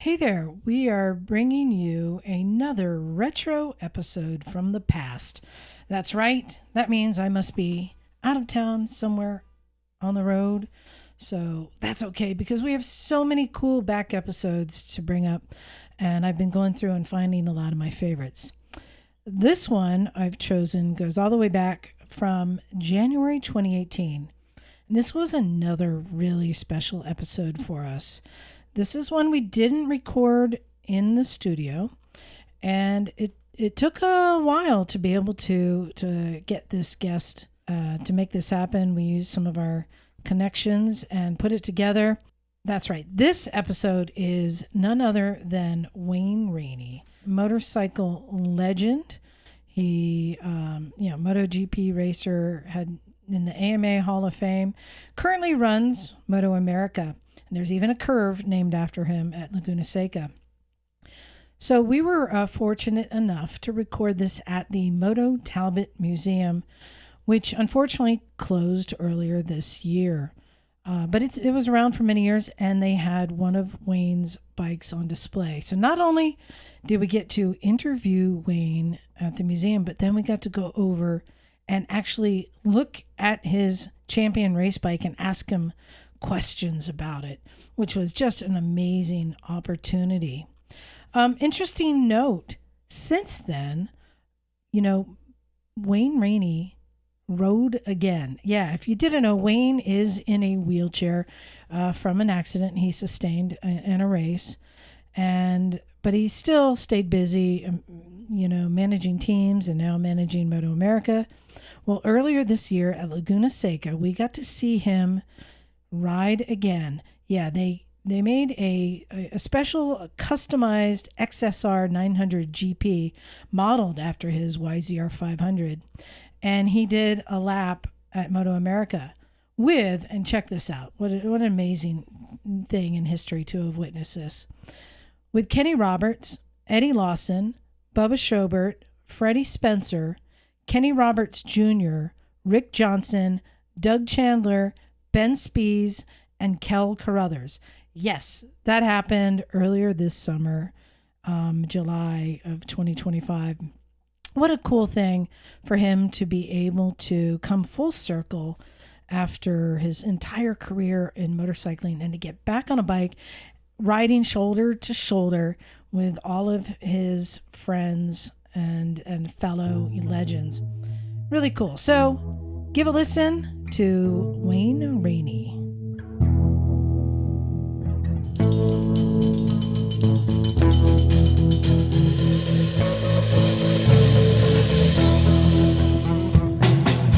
Hey there, we are bringing you another retro episode from the past. That's right, that means I must be out of town somewhere on the road. So that's okay because we have so many cool back episodes to bring up, and I've been going through and finding a lot of my favorites. This one I've chosen goes all the way back from January 2018. This was another really special episode for us. This is one we didn't record in the studio, and it took a while to be able to get this guest to make this happen. We used some of our connections and put it together. That's right. This episode is none other than Wayne Rainey, motorcycle legend. He, MotoGP racer, had in the AMA Hall of Fame, currently runs MotoAmerica. And there's even a curve named after him at Laguna Seca. So we were fortunate enough to record this at the Moto Talbot Museum, which unfortunately closed earlier this year. But it was around for many years, and they had one of Wayne's bikes on display. So not only did we get to interview Wayne at the museum, but then we got to go over and actually look at his champion race bike and ask him questions about it, which was just an amazing opportunity. Interesting note, since then, Wayne Rainey rode again. Yeah, if you didn't know, Wayne is in a wheelchair from an accident he sustained in a race, but he still stayed busy, managing teams and now managing MotoAmerica. Well, earlier this year at Laguna Seca, we got to see him ride again. Yeah, they made a special customized XSR 900 GP modeled after his YZR 500. And he did a lap at MotoAmerica with, and check this out, what an amazing thing in history to have witnessed this, with Kenny Roberts, Eddie Lawson, Bubba Schobert, Freddie Spencer, Kenny Roberts Jr., Rick Johnson, Doug Chandler, Ben Spies, and Kel Carruthers. Yes, that happened earlier this summer, July of 2025. What a cool thing for him to be able to come full circle after his entire career in motorcycling and to get back on a bike, riding shoulder to shoulder with all of his friends and fellow legends. Really cool. So give a listen to Wayne Rainey.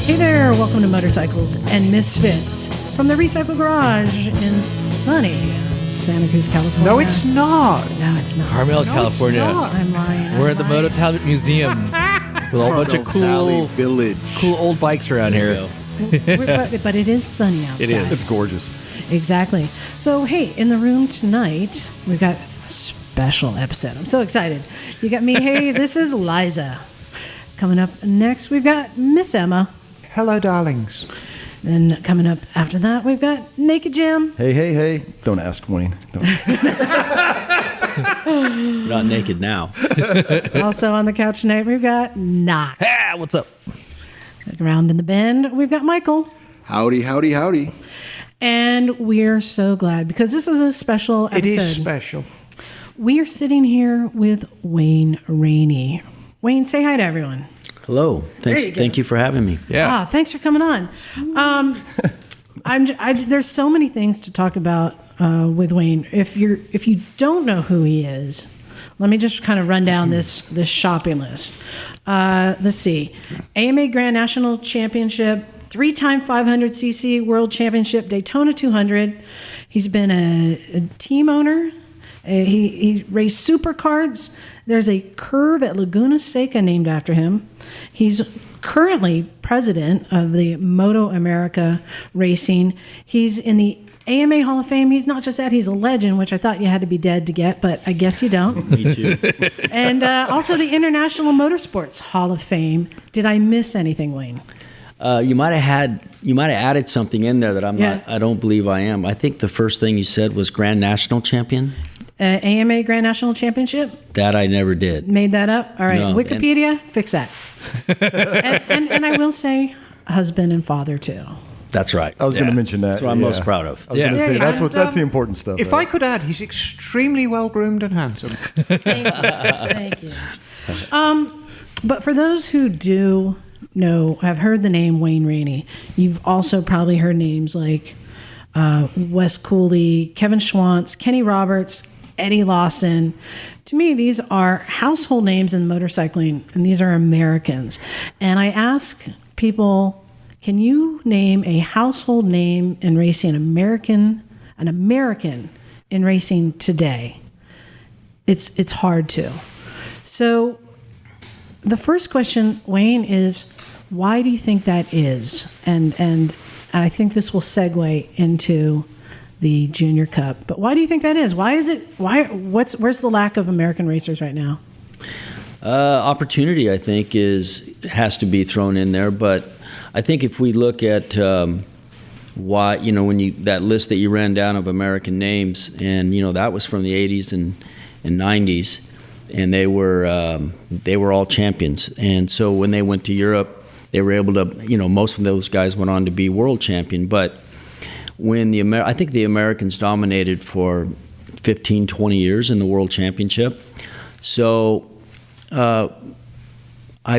Hey there, welcome to Motorcycles and Misfits from the Recycle Garage in sunny Santa Cruz, California. No, it's not. No, it's not. Carmel, California. I'm lying. We're at the Moto Talbot Museum with a whole bunch of cool old bikes around here. But it is sunny outside. It is. It's gorgeous. Exactly. So, hey, in the room tonight, we've got a special episode. I'm so excited. You got me. Hey, this is Liza. Coming up next, we've got Miss Emma. Hello, darlings. Then coming up after that, we've got Naked Jim. Hey. Don't ask, Wayne. Don't. You're not naked now. Also on the couch tonight, we've got Knock. Ah, what's up? Around in the bend, we've got Michael. Howdy. And we're so glad because this is a special episode. It is special. We are sitting here with Wayne Rainey. Wayne, say hi to everyone. Hello. Thank you for having me. Yeah. Thanks for coming on. There's so many things to talk about with Wayne. If you don't know who he is, let me just kind of run down this shopping list. Let's see. AMA Grand National Championship, 3-time 500cc World Championship, Daytona 200. He's been a team owner. He raced supercards. There's a curve at Laguna Seca named after him. He's currently president of the MotoAmerica Racing. He's in the AMA Hall of Fame. He's not just that, he's a legend, which I thought you had to be dead to get, but I guess you don't. Me too. And also the International Motorsports Hall of Fame. Did I miss anything, Wayne? You might have added something in there that I don't believe I am. I think the first thing you said was Grand National Champion. AMA Grand National Championship? That I never did. Made that up? All right. No, Wikipedia, fix that. and I will say husband and father too. That's right. I was going to mention that. That's what I'm most proud of. I was going to say that's the important stuff. If I could add, he's extremely well groomed and handsome. Thank you. But for those who do know, have heard the name Wayne Rainey, you've also probably heard names like Wes Cooley, Kevin Schwantz, Kenny Roberts, Eddie Lawson. To me, these are household names in motorcycling, and these are Americans. And I ask people, can you name a household name in racing, an American in racing today? It's hard to. So the first question, Wayne, is why do you think that is? And I think this will segue into the Junior Cup. But why do you think that is? Why is it? Where's the lack of American racers right now? Opportunity, I think, has to be thrown in there. But I think if we look at why, when that list that you ran down of American names, and that was from the 80s and 90s, and they were all champions. And so when they went to Europe, they were able to, most of those guys went on to be world champion. But when I think the Americans dominated for 15, 20 years in the world championship. So I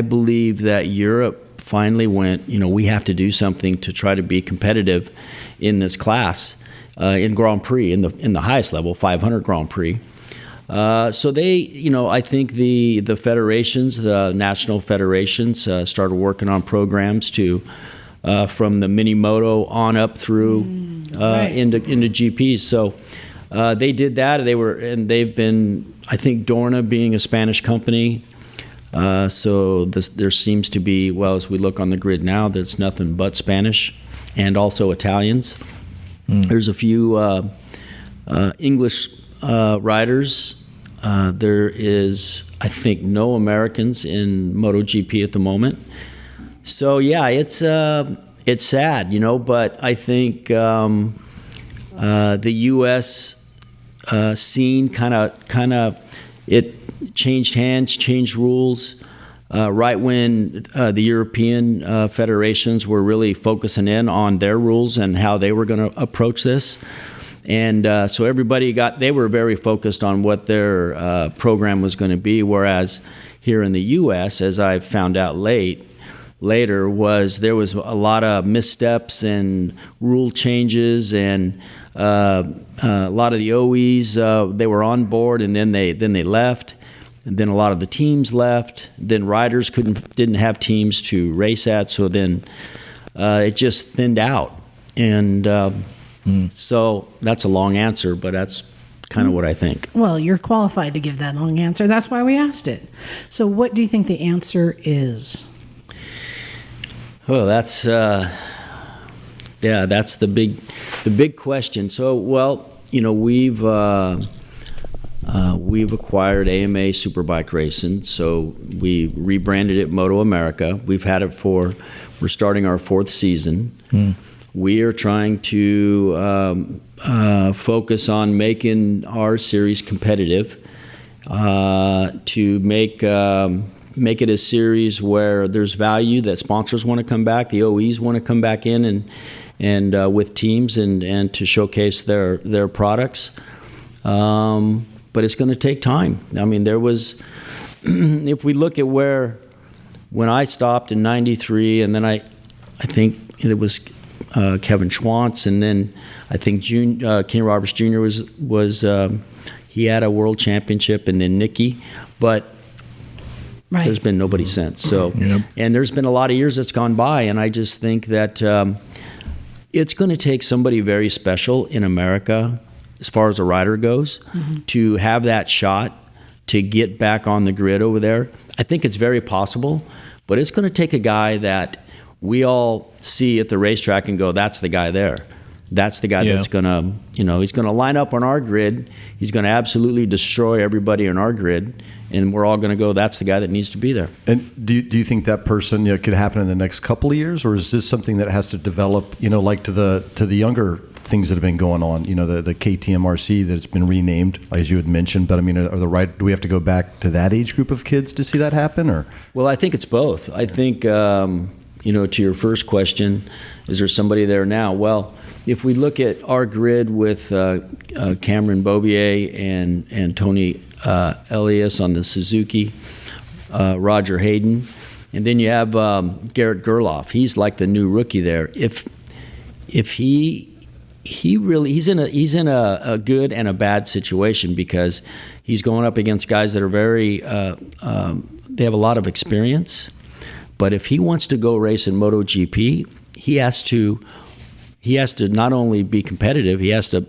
believe that Europe finally went, we have to do something to try to be competitive in this class, in Grand Prix, in the highest level, 500 Grand Prix. So they, I think the federations, the national federations, started working on programs to, from the mini moto on up through into GPs. So they did that. They've been, I think, Dorna being a Spanish company. So there seems to be, well, as we look on the grid now, there's nothing but Spanish and also Italians. There's a few English riders. There is, I think, no Americans in MotoGP at the moment. So yeah, it's sad, but I think the U.S. scene kind of it changed hands, changed rules right when the European federations were really focusing in on their rules and how they were going to approach this. And so everybody they were very focused on what their program was going to be, whereas here in the U.S., as I found out later, there was a lot of missteps and rule changes, and a lot of the OEs, they were on board and then they left, and then a lot of the teams left. Then riders didn't have teams to race at, so then it just thinned out. And so that's a long answer, but that's kind of what I think. Well, you're qualified to give that long answer. That's why we asked it. So what do you think the answer is? Well, that's that's the big question. So, well, we've acquired AMA Superbike Racing, so we rebranded it MotoAmerica. We've had it we're starting our 4th season. We are trying to focus on making our series competitive, to make it a series where there's value, that sponsors want to come back, the OEs want to come back in and with teams and to showcase their products. But it's going to take time. I mean, there was, if we look at when I stopped in '93, and then I think it was Kevin Schwantz, and then I think Kenny Roberts Jr. was he had a world championship, and then Nicky, but there's been nobody since. So, and there's been a lot of years that's gone by, and I just think that it's going to take somebody very special in America, as far as a rider goes, to have that shot to get back on the grid over there. I think it's very possible, but it's going to take a guy that we all see at the racetrack and go, that's the guy there. that's the guy that's going to, he's going to line up on our grid. He's going to absolutely destroy everybody on our grid. And we're all going to go, that's the guy that needs to be there. And do you think that person could happen in the next couple of years, or is this something that has to develop, like to the younger things that have been going on, the KTM-RC that's been renamed, as you had mentioned, but I mean, do we have to go back to that age group of kids to see that happen, or? Well, I think it's both. I think, to your first question, is there somebody there now? Well, if we look at our grid with Cameron Bobier and Tony Elias on the Suzuki, Roger Hayden, and then you have Garrett Gerloff. He's like the new rookie there. If he's in a good and a bad situation, because he's going up against guys that are very they have a lot of experience. But if he wants to go race in MotoGP, he has to not only be competitive, he has to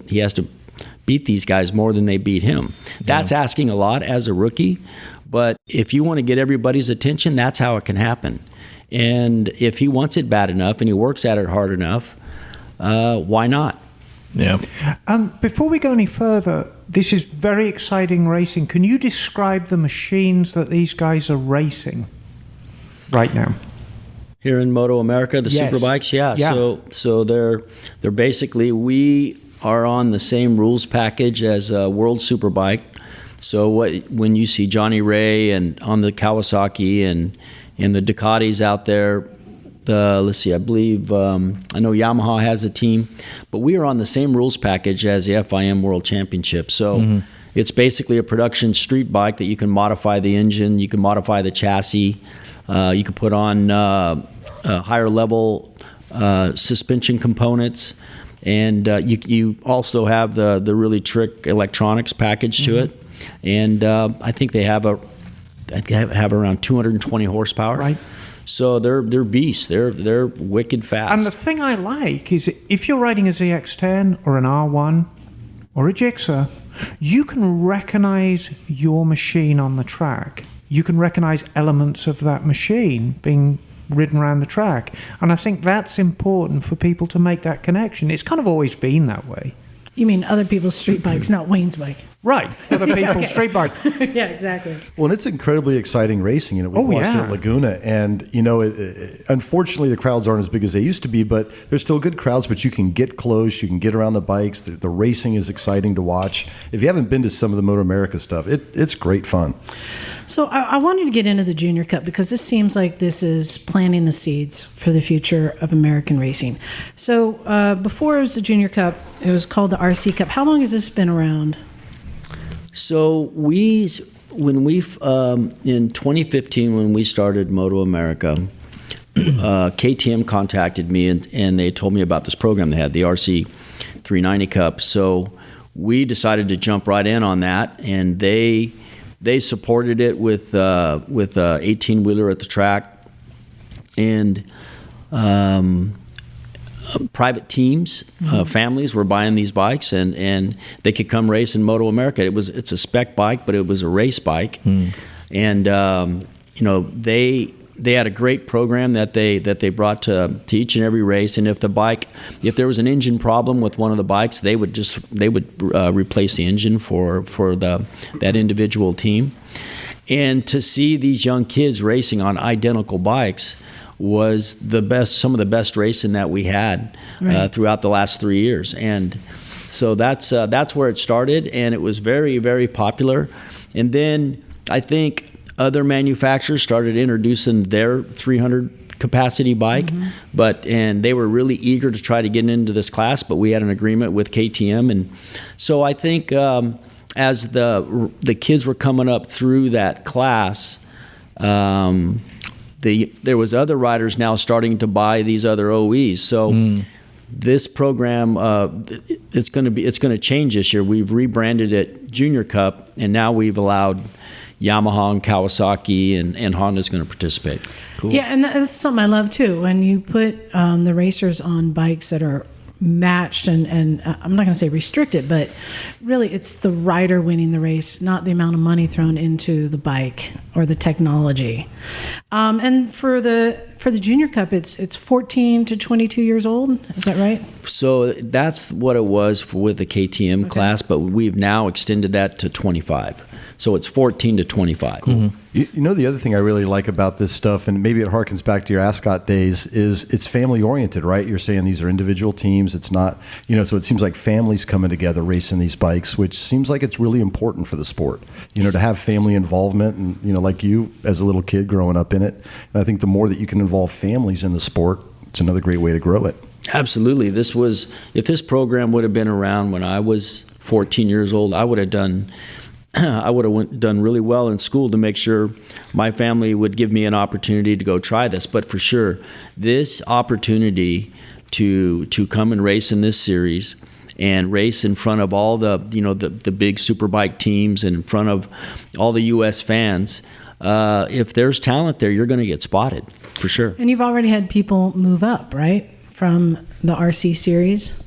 beat these guys more than they beat him. That's asking a lot as a rookie, but if you want to get everybody's attention, that's how it can happen. And if he wants it bad enough and he works at it hard enough, why not? Yeah. Before we go any further, this is very exciting racing. Can you describe the machines that these guys are racing right now? Here in MotoAmerica, the Superbikes, yeah. So they're basically, we are on the same rules package as a World Superbike. So when you see Johnny Ray and on the Kawasaki and the Ducatis out there, I believe I know Yamaha has a team, but we are on the same rules package as the FIM World Championship. So it's basically a production street bike that you can modify the engine, you can modify the chassis, you can put on higher level suspension components, and you also have the really trick electronics package to it. And I think they have around 220 horsepower. Right. So they're beasts. They're wicked fast. And the thing I like is if you're riding a ZX10 or an R1 or a Gixxer, you can recognize your machine on the track. You can recognize elements of that machine being ridden around the track. And I think that's important for people to make that connection. It's kind of always been that way. You mean other people's street bikes, not Wayne's bike? Right, other people's street bike. Yeah, exactly. Well, and it's incredibly exciting racing. We watched it at Laguna, and unfortunately the crowds aren't as big as they used to be, but there's still good crowds. But you can get close, you can get around the bikes. The racing is exciting to watch. If you haven't been to some of the MotoAmerica stuff, it's great fun. So I wanted to get into the Junior Cup because this seems like this is planting the seeds for the future of American racing. So before it was the Junior Cup, it was called the RC Cup. How long has this been around? So when we in 2015, when we started MotoAmerica, KTM contacted me and they told me about this program they had, the RC 390 Cup. So we decided to jump right in on that, and they supported it with a 18-wheeler at the track, and private teams, families were buying these bikes, and they could come race in MotoAmerica. It's a spec bike, but it was a race bike, and they had a great program that they brought to each and every race. And if there was an engine problem with one of the bikes, they would replace the engine for that individual team. And to see these young kids racing on identical bikes was some of the best racing that we had throughout the last 3 years. And so that's where it started, and it was very, very popular. And then I think other manufacturers started introducing their 300 capacity bike, and they were really eager to try to get into this class, but we had an agreement with KTM. And so I think as the kids were coming up through that class, there was other riders now starting to buy these other OEs. So this program, it's going to change this year. We've rebranded it Junior Cup, and now we've allowed Yamaha and Kawasaki and Honda's going to participate. Cool. Yeah, and that's something I love too. When you put the racers on bikes that are matched and I'm not going to say restricted, but really it's the rider winning the race, not the amount of money thrown into the bike or the technology. And for the Junior Cup, it's 14 to 22 years old. Is that right? So that's what it was with the KTM class, but we've now extended that to 25. So it's 14 to 25. Mm-hmm. You know, the other thing I really like about this stuff, and maybe it harkens back to your Ascot days, is it's family oriented, right? You're saying these are individual teams. It's not, so it seems like families coming together racing these bikes, which seems like it's really important for the sport, to have family involvement and, like you as a little kid growing up in it. And I think the more that you can involve families in the sport, it's another great way to grow it. Absolutely. If this program would have been around when I was 14 years old, I would have done really well in school to make sure my family would give me an opportunity to go try this. But for sure, this opportunity to come and race in this series and race in front of all the big superbike teams and in front of all the U.S. fans, if there's talent there, you're going to get spotted for sure. And you've already had people move up, right, from the RC series?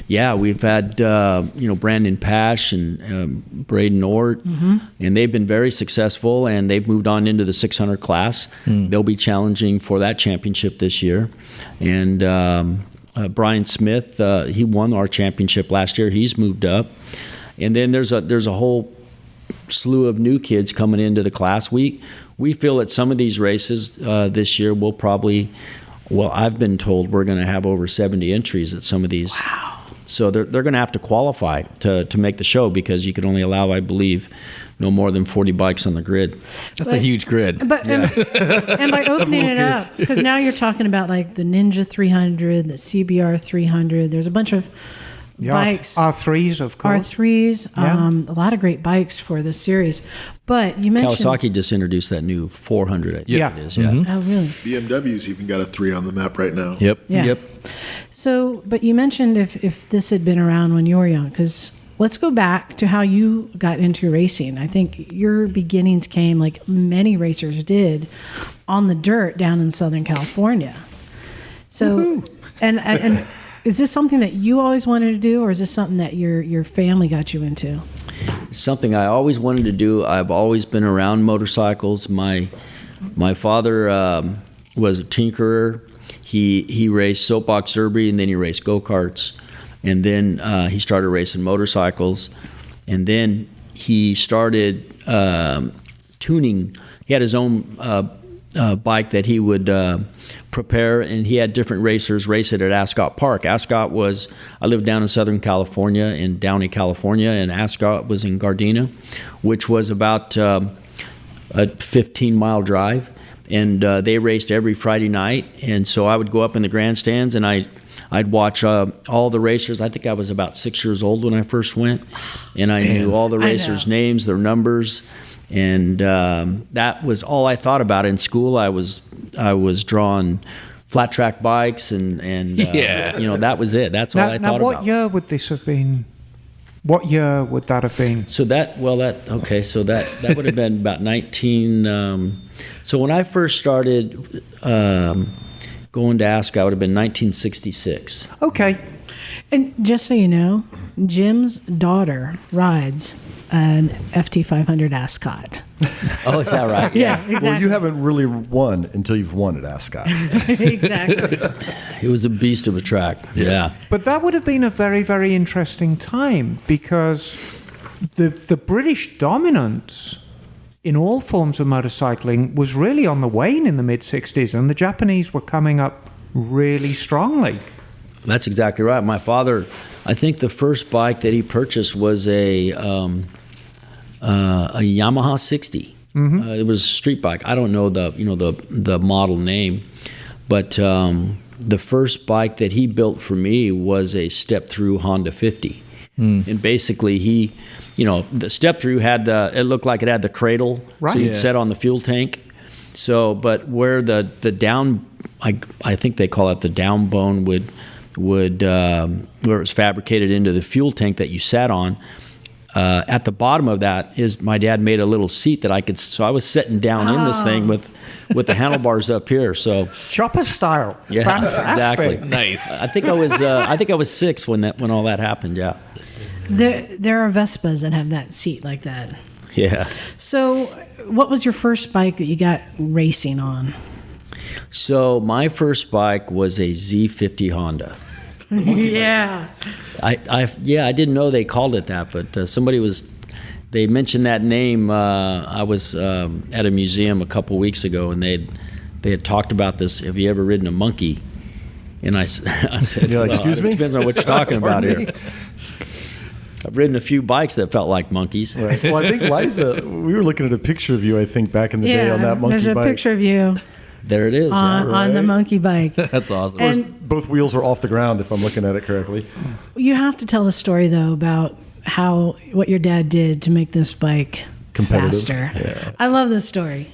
Yeah, we've had Brandon Pash and Braden Ort, and they've been very successful, and they've moved on into the 600 class. They'll be challenging for that championship this year. And Brian Smith, he won our championship last year. He's moved up. And then there's a whole slew of new kids coming into the class. We feel at some of these races this year we'll probably. Well, I've been told we're going to have over 70 entries at some of these. Wow. So they're going to have to qualify to make the show because you can only allow, I believe, no more than 40 bikes on the grid. That's a huge grid. But and by opening it up, because now you're talking about like the Ninja 300, the CBR 300. There's a bunch of bikes. R3s, of course. R3s. A lot of great bikes for this series. But you mentioned Kawasaki just introduced that new 400. I think it is. Yeah. Oh, really? BMW's even got a 3 on the map right now. Yep. Yeah. Yep. So, but you mentioned if this had been around when you were young, because let's go back to how you got into racing. I think your beginnings came, like many racers did, on the dirt down in Southern California. So, and is this something that you always wanted to do, or is this something that your family got you into? It's something I always wanted to do. I've always been around motorcycles. My father was a tinkerer. He raced soapbox derby, and then he raced go-karts. And then he started racing motorcycles. And then he started tuning. He had his own bike that he would prepare, and he had different racers race it at Ascot Park. Ascot was, I lived down in Southern California, in Downey, California, and Ascot was in Gardena, which was about a 15-mile drive. And they raced every Friday night. And so I would go up in the grandstands, and I'd watch all the racers. I think I was about 6 years old when I first went, and I knew all the racers' names, their numbers. And that was all I thought about in school. I was drawing flat track bikes and that was it. That's all I thought about. Now, what year would this have been? What year would that have been? So that would have been about 19. So when I first started going to Ascot, it would have been 1966. Okay. And just so you know, Jim's daughter rides an FT500 Ascot. Oh, is that right? Yeah, exactly. Well, you haven't really won until you've won at Ascot. Exactly. It was a beast of a track. Yeah. But that would have been a very, very interesting time because the British dominance in all forms of motorcycling was really on the wane in the mid-60s, and the Japanese were coming up really strongly. That's exactly right. My father, I think the first bike that he purchased was a Yamaha 60. It was a street bike. I don't know the model name, but the first bike that he built for me was a step-through Honda 50. And basically the step-through it looked like it had the cradle, right. So you'd set on the fuel tank. So, but where the down, I think they call it the down bone would where it was fabricated into the fuel tank that you sat on, at the bottom of that is my dad made a little seat that I could. So I was sitting down in this thing with the handlebars up here. So Chopper style. yeah, Fantastic. exactly. Nice. I think I was 6 when all that happened. Yeah, There are Vespas that have that seat like that. yeah. So, what was your first bike that you got racing on? So my first bike was a Z50 Honda. Yeah. I didn't know they called it that, but they mentioned that name. I was at a museum a couple weeks ago, and they had talked about this. Have you ever ridden a monkey? And I said, You're like, excuse me? It depends on what you're talking about Pardon here. I've ridden a few bikes that felt like monkeys. Right. Well, I think Liza, we were looking at a picture of you, I think, back in the day on that monkey there's a bike. picture of you There it is. on the monkey bike. That's awesome. And Both wheels are off the ground, if I'm looking at it correctly. you have to tell a story though about what your dad did to make this bike Competitive. faster. Yeah. I love this story.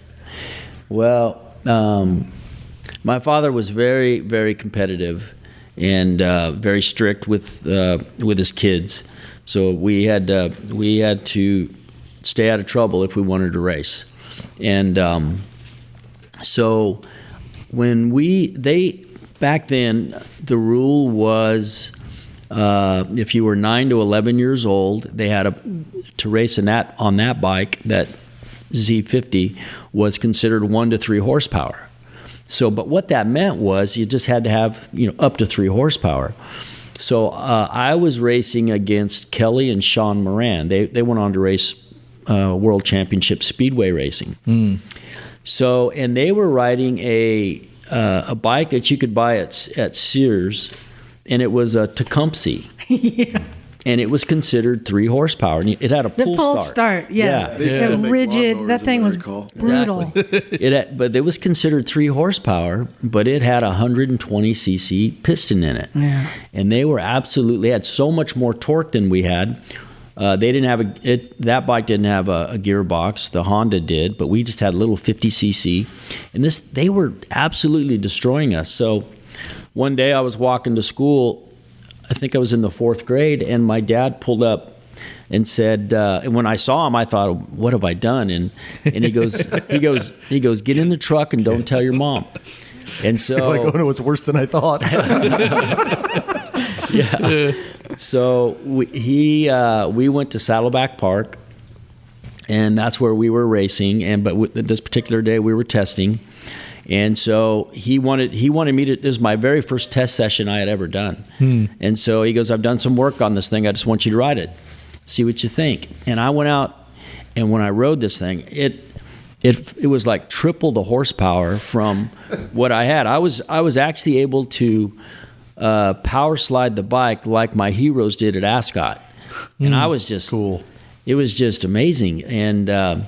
Well, my father was very, very competitive and very strict with his kids. So we had to stay out of trouble if we wanted to race. And so when back then, the rule was if you were 9 to 11 years old, they had to race on that bike, that Z50 was considered 1 to 3 horsepower. So, but what that meant was you just had to have, up to 3 horsepower. So I was racing against Kelly and Sean Moran. They went on to race World Championship Speedway racing. So, and they were riding a bike that you could buy at Sears, and it was a Tecumseh. Yeah. And it was considered 3 horsepower. And it had a The pull start. yes. Yeah. They still So make rigid. lawnmowers, That thing as I was recall. brutal. But it was considered 3 horsepower, but it had a 120 cc piston in it. Yeah. And they were had so much more torque than we had. They didn't have that bike didn't have a gearbox. The Honda did, but we just had a little 50 cc. And they were absolutely destroying us. So one day I was walking to school. I think I was in the 4th grade, and my dad pulled up and said, and when I saw him, I thought, what have I done? And he goes, get in the truck and don't tell your mom. And so You're like, oh no, it's worse than I thought. yeah. So we went to Saddleback Park, and that's where we were racing. But this particular day we were testing, and so he wanted me to. This was my very first test session I had ever done, and so he goes, "I've done some work on this thing. I just want you to ride it, see what you think." And I went out, and when I rode this thing, it was like triple the horsepower from what I had. I was actually able to power slide the bike like my heroes did at Ascot, and I was just cool. It was just amazing. And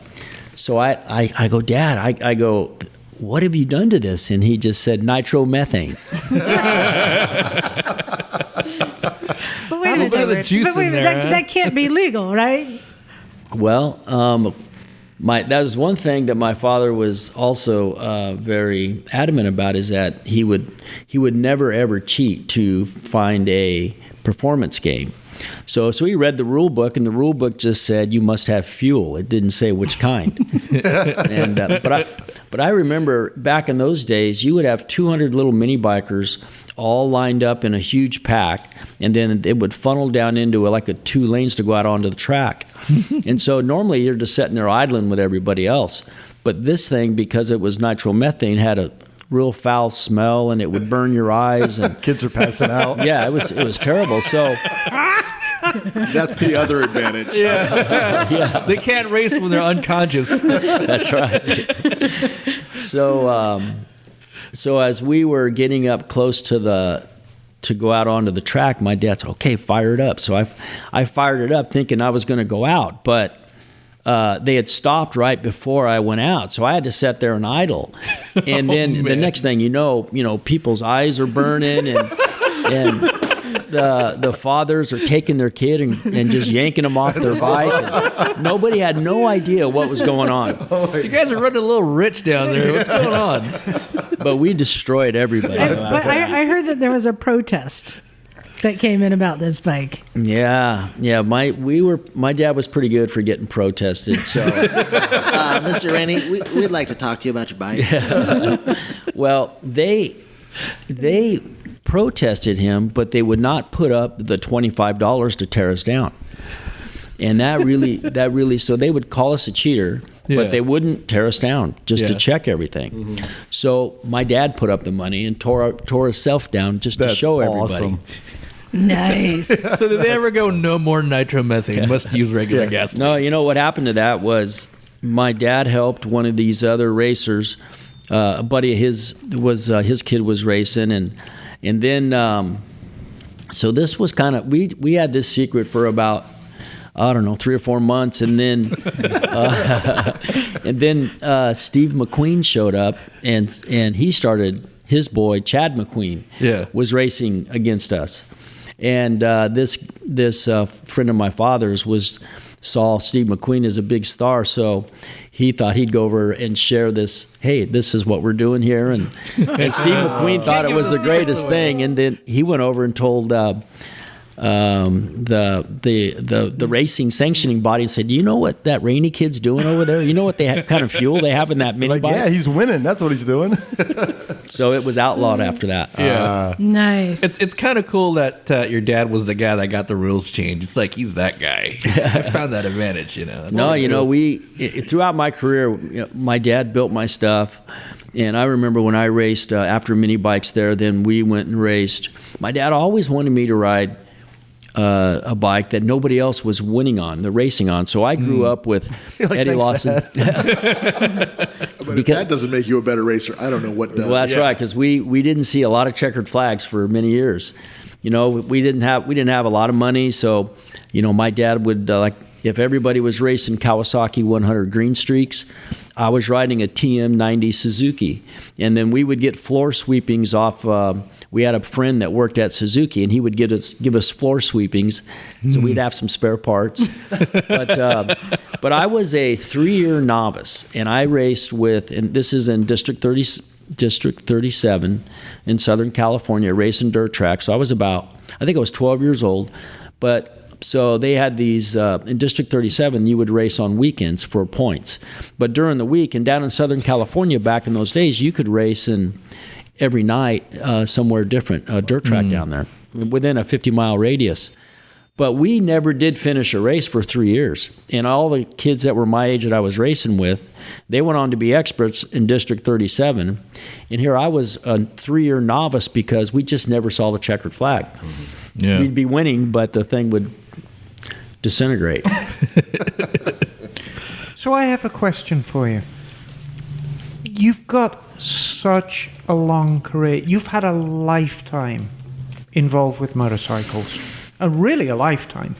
so I go, Dad, I go, what have you done to this? And he just said nitromethane. But wait a minute, bit of the Rich. juice But wait a in minute, there, huh? that can't be legal, right? Well, that was one thing that my father was also very adamant about, is that he would never ever cheat to find a performance game. So he read the rule book, and the rule book just said you must have fuel. It didn't say which kind. And but I remember back in those days, you would have 200 little mini bikers all lined up in a huge pack, and then it would funnel down into like 2 lanes to go out onto the track. And so normally you're just sitting there idling with everybody else. But this thing, because it was nitromethane, had a real foul smell, and it would burn your eyes. And Kids are passing out. yeah, it was terrible. So That's the other advantage. Yeah. They can't race when they're unconscious. that's right. So as we were getting up close to go out onto the track, my dad said, "Okay, fire it up." So I fired it up, thinking I was going to go out, but they had stopped right before I went out, so I had to sit there and idle. And then the next thing you know, people's eyes are burning, and the fathers are taking their kid and just yanking them off their bike. And nobody had no idea what was going on. You guys are running a little rich down there. What's going on? But we destroyed everybody. But I heard that there was a protest. that came in about this bike. Yeah. My dad was pretty good for getting protested. So, Mr. Rainey, we'd like to talk to you about your bike. well, they protested him, but they would not put up the $25 to tear us down. And that really, so they would call us a cheater, but they wouldn't tear us down just to check everything. Mm-hmm. So my dad put up the money and tore himself down just to show everybody. Nice. So did they ever go, no more nitromethane, must use regular gas? No, you know what happened to that was my dad helped one of these other racers. A buddy of his his kid was racing, and then so this was kind of we had this secret for about, I don't know, 3 or 4 months, and then Steve McQueen showed up, and he started, his boy Chad McQueen was racing against us, and this friend of my father's saw Steve McQueen as a big star, so he thought he'd go over and share this. Hey, this is what we're doing here, and Steve McQueen thought it was the greatest thing, and then he went over and told the racing sanctioning body and said, "You know what that Rainey kid's doing over there? You know what kind of fuel they have in that mini bike?" Yeah, he's winning. That's what he's doing. So it was outlawed after that. Yeah, nice. It's kind of cool that your dad was the guy that got the rules changed. It's like he's that guy. I found that advantage. Throughout my career, my dad built my stuff. And I remember when I raced after mini bikes there, then we went and raced. My dad always wanted me to ride a bike that nobody else was racing on. So I grew up with Eddie Lawson. But if that doesn't make you a better racer, I don't know what does. Well, that's right, because we didn't see a lot of checkered flags for many years. We didn't have a lot of money, so my dad would if everybody was racing Kawasaki 100 Green Streaks, I was riding a TM90 Suzuki, and then we would get floor sweepings off. We had a friend that worked at Suzuki, and he would give us floor sweepings, so we'd have some spare parts. But I was a 3-year novice, and I raced and this is in District 37 in Southern California, racing dirt track. So I was I think I was 12 years old, but. So they had these, in District 37, you would race on weekends for points. But during the week, and down in Southern California back in those days, you could race every night somewhere different, a dirt track down there, within a 50-mile radius. But we never did finish a race for 3 years. And all the kids that were my age that I was racing with, they went on to be experts in District 37. And here I was a 3-year novice because we just never saw the checkered flag. Yeah. We'd be winning, but the thing would disintegrate. So I have a question for you. You've got such a long career. You've had a lifetime involved with motorcycles. Really a lifetime.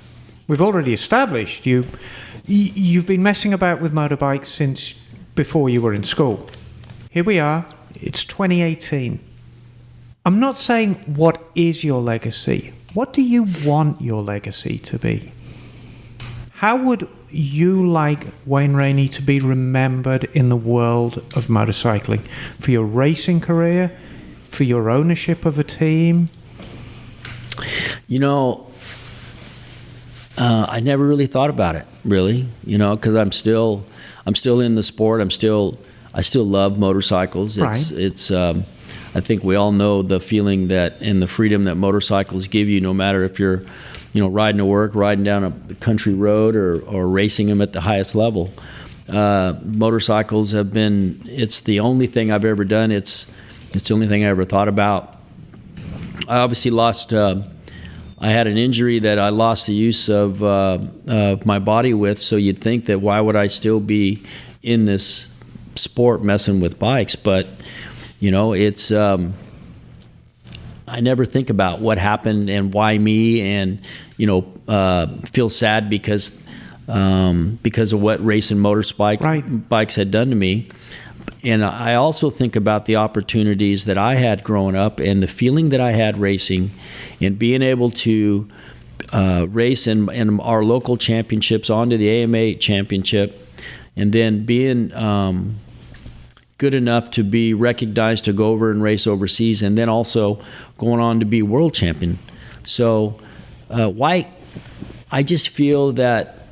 We've already established you've been messing about with motorbikes since before you were in school. Here we are. It's 2018. I'm not saying what is your legacy. What do you want your legacy to be? How would you like Wayne Rainey to be remembered in the world of motorcycling? For your racing career? For your ownership of a team? I never really thought about it, really, because I'm still in the sport. I still love motorcycles. It's I think we all know the feeling that and the freedom that motorcycles give you, no matter if you're riding to work, riding down a country road, or racing them at the highest level. Motorcycles it's the only thing I've ever done. It's the only thing I ever thought about. I obviously I had an injury that I lost the use of my body with, so you'd think that why would I still be in this sport messing with bikes? But, it's... I never think about what happened and why me, and feel sad because of what race and bikes had done to me. And I also think about the opportunities that I had growing up and the feeling that I had racing and being able to race in our local championships, onto the AMA championship, and then being good enough to be recognized to go over and race overseas, and then also going on to be world champion. So why? I just feel that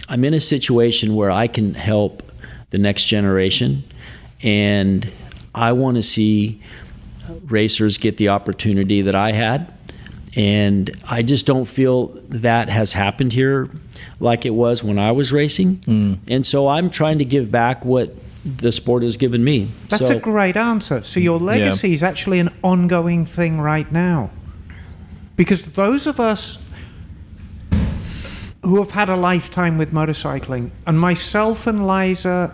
I'm in a situation where I can help the next generation, and I want to see racers get the opportunity that I had. And I just don't feel that has happened here like it was when I was racing. And so I'm trying to give back what the sport has given me. That's a great answer. So your legacy is actually an ongoing thing right now. Because those of us who have had a lifetime with motorcycling, and myself and Liza,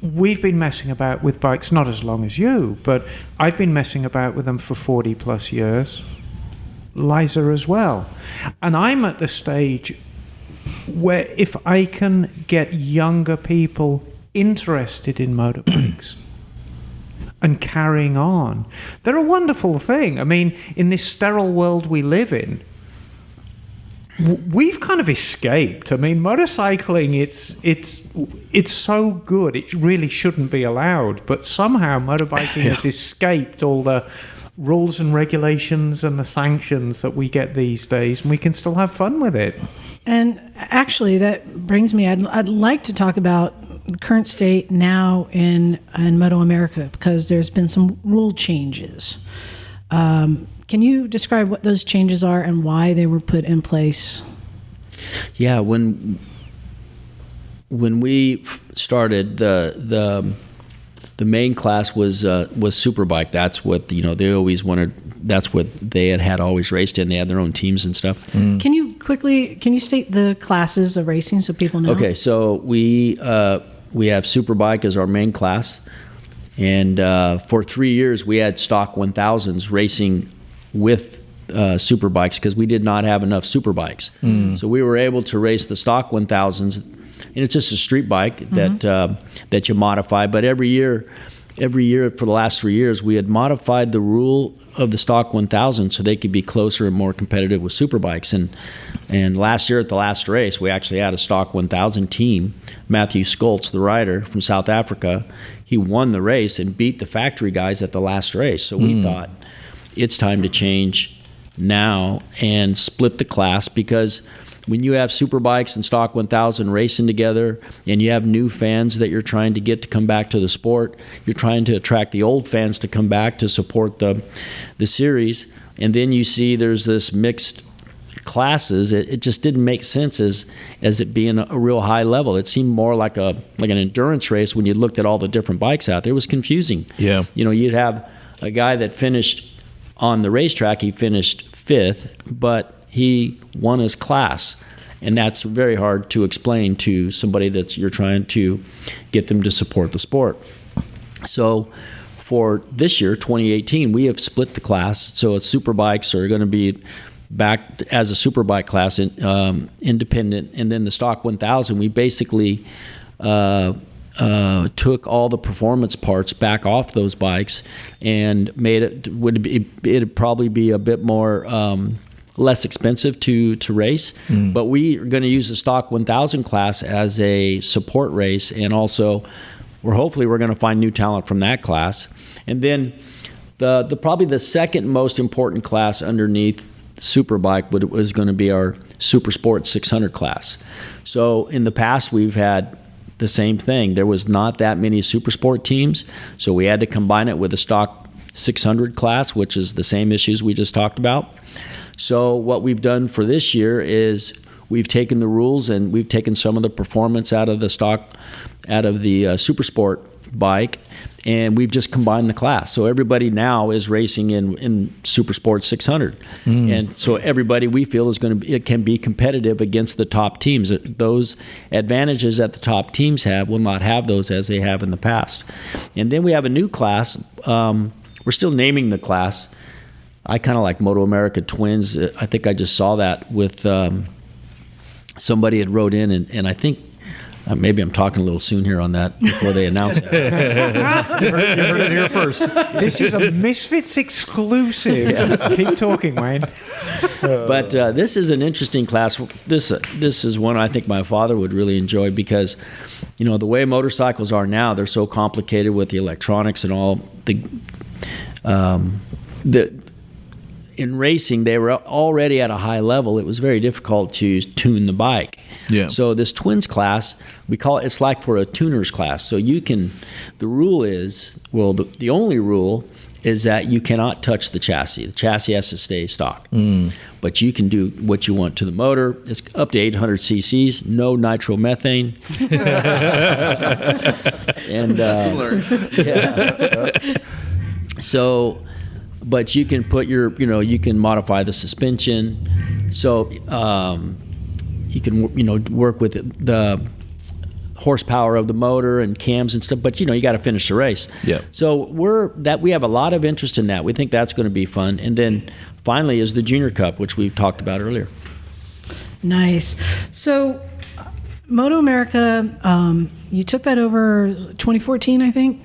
we've been messing about with bikes, not as long as you, but I've been messing about with them for 40 plus years. Liza as well. And I'm at the stage where if I can get younger people interested in motorbikes and carrying on, they're a wonderful thing. I mean, in this sterile world we live in, we've kind of escaped. I mean, motorcycling, it's so good, it really shouldn't be allowed, but somehow motorbiking has escaped all the rules and regulations and the sanctions that we get these days, and we can still have fun with it. And actually, that brings me, I'd like to talk about the current state now in MotoAmerica, because there's been some rule changes. Can you describe what those changes are and why they were put in place? Yeah, when we started, the main class was Superbike. That's what they always wanted. That's what they had always raced in. They had their own teams and stuff. Can you state the classes of racing so people know? Okay, so we have Superbike as our main class, and for 3 years we had stock 1000s racing with Superbikes because we did not have enough Superbikes. So we were able to race the stock 1000s, and it's just a street bike that you modify. But every year for the last 3 years, we had modified the rule of the stock 1000 so they could be closer and more competitive with Superbikes. And last year at the last race, we actually had a stock 1000 team. Matthew Skoltz, the rider from South Africa, he won the race and beat the factory guys at the last race. So we thought it's time to change now and split the class, because when you have Superbikes and stock 1000 racing together and you have new fans that you're trying to get to come back to the sport, you're trying to attract the old fans to come back to support the series, and then you see there's this mixed classes, it just didn't make sense as it being a real high level. It seemed more like an endurance race when you looked at all the different bikes out there. It was confusing. Yeah. You'd have a guy that finished on the racetrack, he finished 5th, but he won his class, and that's very hard to explain to somebody that you're trying to get them to support the sport. So for this year, 2018, we have split the class, so Superbikes are going to be back as a Superbike class, independent, and then the stock 1000, we basically took all the performance parts back off those bikes and made it'd probably be a bit more less expensive to race, but we are going to use the stock 1000 class as a support race, and also we're going to find new talent from that class. And then the probably the second most important class underneath Superbike was going to be our Super Sport 600 class. So in the past we've had the same thing. There was not that many Super Sport teams, so we had to combine it with a stock 600 class, which is the same issues we just talked about. So what we've done for this year is we've taken the rules and we've taken some of the performance out of the Super Sport bike, and we've just combined the class. So everybody now is racing in Super Sport 600. And so everybody, we feel, can be competitive against the top teams. Those advantages that the top teams have will not have those as they have in the past. And then we have a new class. We're still naming the class. I kind of like MotoAmerica Twins. I think I just saw that with somebody had wrote in, and I think maybe I'm talking a little soon here on that before they announce it. You heard it here first. This is a Misfits exclusive. Keep talking, Wayne. But this is an interesting class. This is one I think my father would really enjoy, because the way motorcycles are now, they're so complicated with the electronics and all. in racing, they were already at a high level. It was very difficult to tune the bike. Yeah. So this twins class, we call it, it's like for a tuner's class. So you can, the rule is, well, the only rule is that you cannot touch the chassis. The chassis has to stay stock. But you can do what you want to the motor. It's up to 800 cc's, no nitromethane. And yeah. So, but you can put your, you can modify the suspension. So you can, work with the horsepower of the motor and cams and stuff, but you got to finish the race. Yeah. So we have a lot of interest in that. We think that's going to be fun. And then finally is the Junior Cup, which we talked about earlier. Nice. So MotoAmerica, you took that over 2014, I think.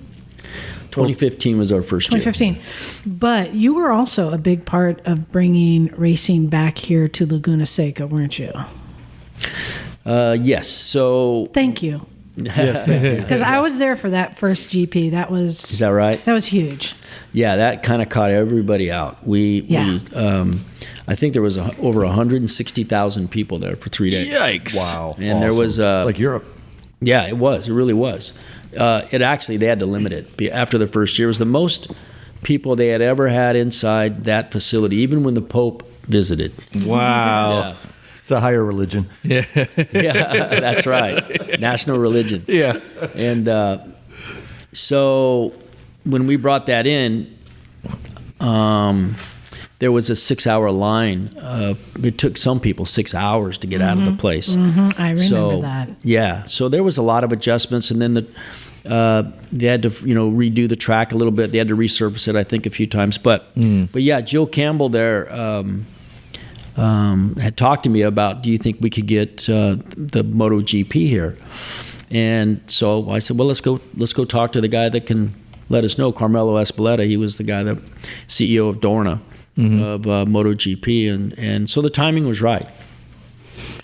2015 was our first year. 2015. But you were also a big part of bringing racing back here to Laguna Seca, weren't you? Yes. So thank you. Yes, thank you. Because I was there for that first GP. Is that right? That was huge. Yeah, that kind of caught everybody out. I think there was over 160,000 people there for 3 days. Yikes! Wow. And there was it's like Europe. Yeah, it was. It really was. They had to limit it. After the first year, it was the most people they had ever had inside that facility, even when the Pope visited. Wow. Yeah. It's a higher religion. Yeah. Yeah, that's right. National religion. Yeah. And so when we brought that in, there was a 6-hour line. It took some people 6 hours to get out of the place. I remember that. Yeah. So there was a lot of adjustments, and then they had to redo the track a little bit. They had to resurface it, I think, a few times. But yeah, Jill Campbell there had talked to me about, do you think we could get the MotoGP here? And so I said, well, let's go talk to the guy that can let us know. Carmelo Espeleta, he was the guy, the CEO of Dorna of MotoGP, and so the timing was right.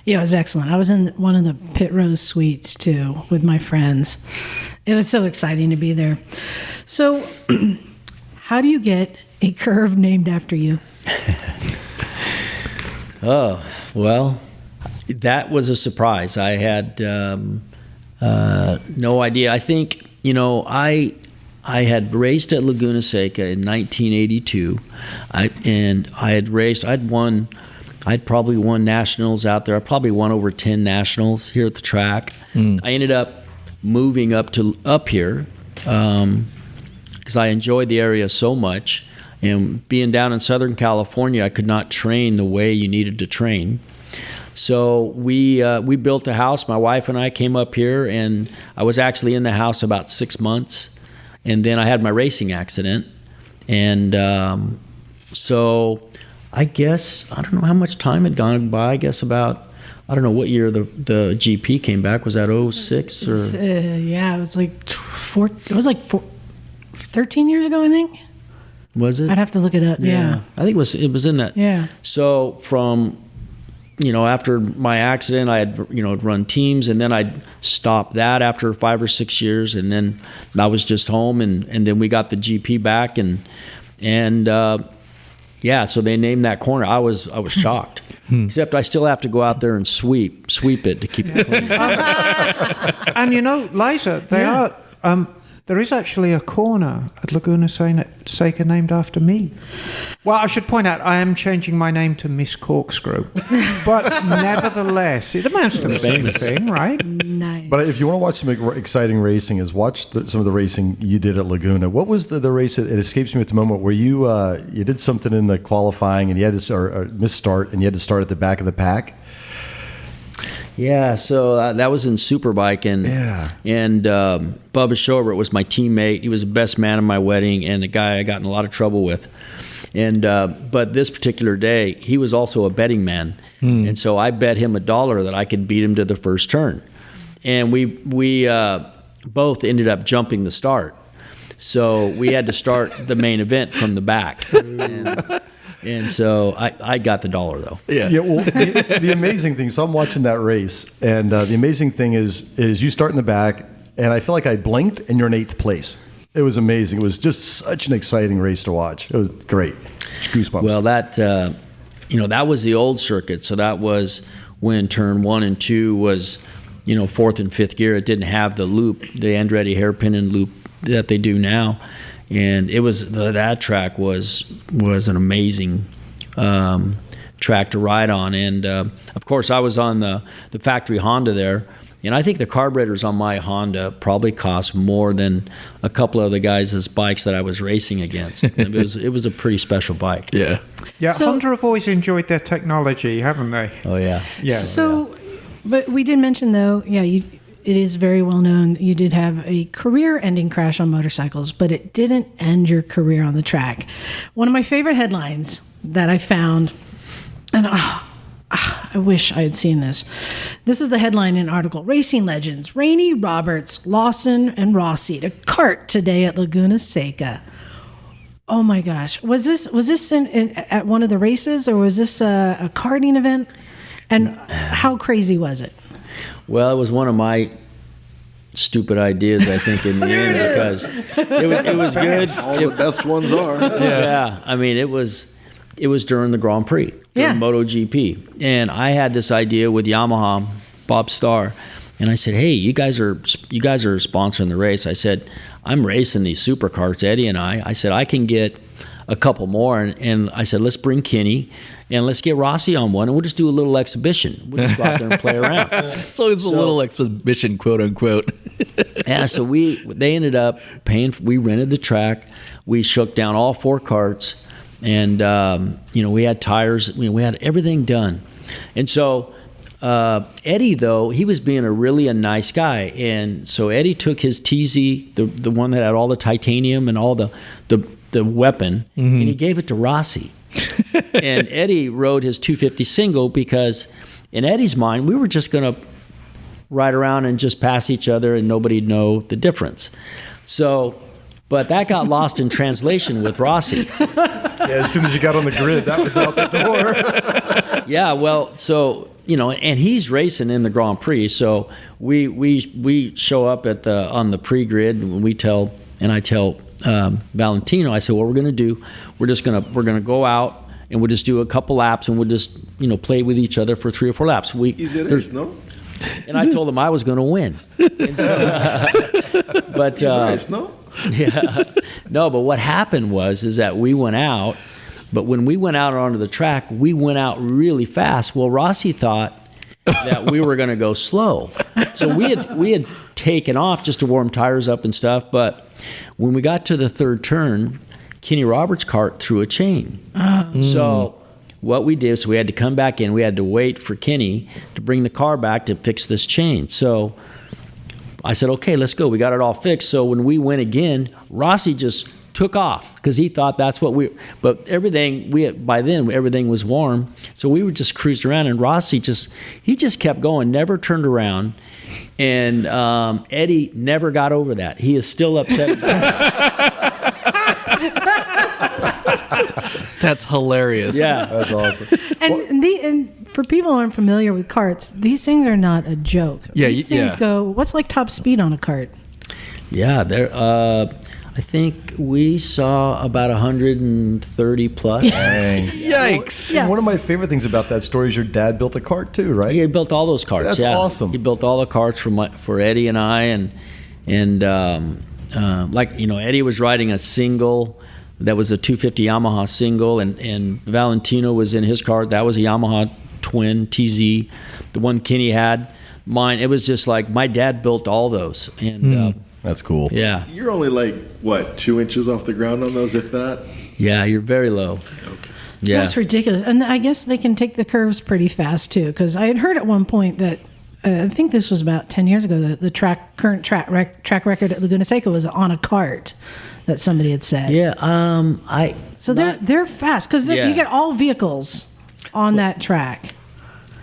Yeah, it was excellent. I was in one of the pit row suites too with my friends. It was so exciting to be there. So, how do you get a curve named after you? Oh, well, that was a surprise. I had no idea. I think, I had raced at Laguna Seca in 1982, I'd probably won nationals out there. I probably won over 10 nationals here at the track. I ended up moving up here because I enjoyed the area so much. And being down in Southern California, I could not train the way you needed to train. So we built a house. My wife and I came up here, and I was actually in the house about 6 months. And then I had my racing accident. And so I guess, I don't know how much time had gone by. I guess about, I don't know what year the GP came back. Was that 06 or? Yeah, it was like 13 years ago, I think. Was it? I'd have to look it up. Yeah. I think it was in that. Yeah. So from, after my accident, I had, run teams, and then I'd stopped that after 5 or 6 years, and then I was just home, and then we got the GP back, and so they named that corner. I was shocked. Except I still have to go out there and sweep it to keep it clean. And Liza, there is actually a corner at Laguna Seca named after me. Well, I should point out I am changing my name to Miss Corkscrew, but nevertheless, it amounts to the same thing, right? Nice. But if you want to watch some exciting racing, watch some of the racing you did at Laguna. What was the race? It escapes me at the moment where you did something in the qualifying and you had to or misstart and you had to start at the back of the pack. Yeah, so that was in Superbike, and Bubba Schobert was my teammate. He was the best man at my wedding, and a guy I got in a lot of trouble with. And but this particular day, he was also a betting man, and so I bet him $1 that I could beat him to the first turn, and we both ended up jumping the start. So we had to start the main event from the back. And so I got the $1 though. Yeah. Well, the amazing thing. So I'm watching that race, and the amazing thing is you start in the back, and I feel like I blinked, and you're in 8th place. It was amazing. It was just such an exciting race to watch. It was great. Goosebumps. Well, that was the old circuit. So that was when turn 1 and 2 was, 4th and 5th gear. It didn't have the loop, the Andretti hairpin loop that they do now. And it was that track was an amazing track to ride on. And of course, I was on the factory Honda there. And I think the carburetors on my Honda probably cost more than a couple of the guys' bikes that I was racing against. It was a pretty special bike. Yeah. Yeah, So- Honda have always enjoyed their technology, haven't they? Oh yeah. Yeah. So, but we did mention though, it is very well known you did have a career-ending crash on motorcycles, but it didn't end your career on the track. One of my favorite headlines that I found, and I wish I had seen this. This is the headline in an article: Racing legends Rainey, Roberts, Lawson, and Rossi to kart today at Laguna Seca. Oh my gosh! Was this at one of the races, or was this a karting event? And how crazy was it? Well, it was one of my stupid ideas, I think, in the end, because it was good. All the best ones are. Yeah. I mean, it was during the Grand Prix, during MotoGP, and I had this idea with Yamaha, Bob Starr, and I said, "Hey, you guys are sponsoring the race." I said, "I'm racing these supercars, Eddie and I." I said, "I can get a couple more," and I said, "Let's bring Kenny, and let's get Rossi on one, and we'll just do a little exhibition. We'll just go out there and play around." It's always a little exhibition, quote unquote. Yeah, so they ended up paying. We rented the track. We shook down all 4 karts. And, we had tires, we had everything done. And so Eddie, though, he was being a nice guy. And so Eddie took his TZ, the one that had all the titanium and all the weapon, and he gave it to Rossi. And Eddie rode his 250 single because in Eddie's mind, we were just going to ride around and just pass each other and nobody'd know the difference. So... But that got lost in translation with Rossi. Yeah, as soon as you got on the grid, that was out the door. Yeah, well, so, and he's racing in the Grand Prix. So we show up on the pre-grid, and I tell Valentino, I said, what we're going to do, we're going to go out and we'll just do a couple laps and we'll just, play with each other for 3 or 4 laps. Easy race, no? And I told him I was going to win. And so, but race, no? Yeah. No, but what happened is that we went out, but when we went out onto the track, we went out really fast. Well, Rossi thought that we were going to go slow. So we had taken off just to warm tires up and stuff, but when we got to the 3rd turn, Kenny Roberts' kart threw a chain. So what we did is we had to come back in. We had to wait for Kenny to bring the car back to fix this chain. So I said, okay, let's go. We got it all fixed. So when we went again, Rossi just took off because he thought that's what but by then everything was warm. So we were just cruising around, and Rossi just kept going, never turned around. And Eddie never got over that. He is still upset about it. That's hilarious. Yeah. That's awesome. And for people who aren't familiar with karts, these things are not a joke. Yeah, these things go. What's like top speed on a kart? Yeah, I think we saw about 130 plus. Dang. Yikes. Yeah. One of my favorite things about that story is your dad built a kart too, right? He built all those karts. That's awesome. He built all the karts for Eddie and I, and Eddie was riding a single. That was a 250 Yamaha single, and Valentino was in his kart. That was a Yamaha twin TZ, the one Kenny had. Mine, it was just like my dad built all those, and That's cool. yeah, You're only 2 inches off the ground on those, if that? yeah, you're very low. Okay. Yeah, That's ridiculous. And I guess they can take the curves pretty fast too, because I had heard at one point that I think this was about 10 years ago that the current track record at Laguna Seca was on a kart. That somebody had said. yeah. They're fast because Yeah. you get all vehicles on that track.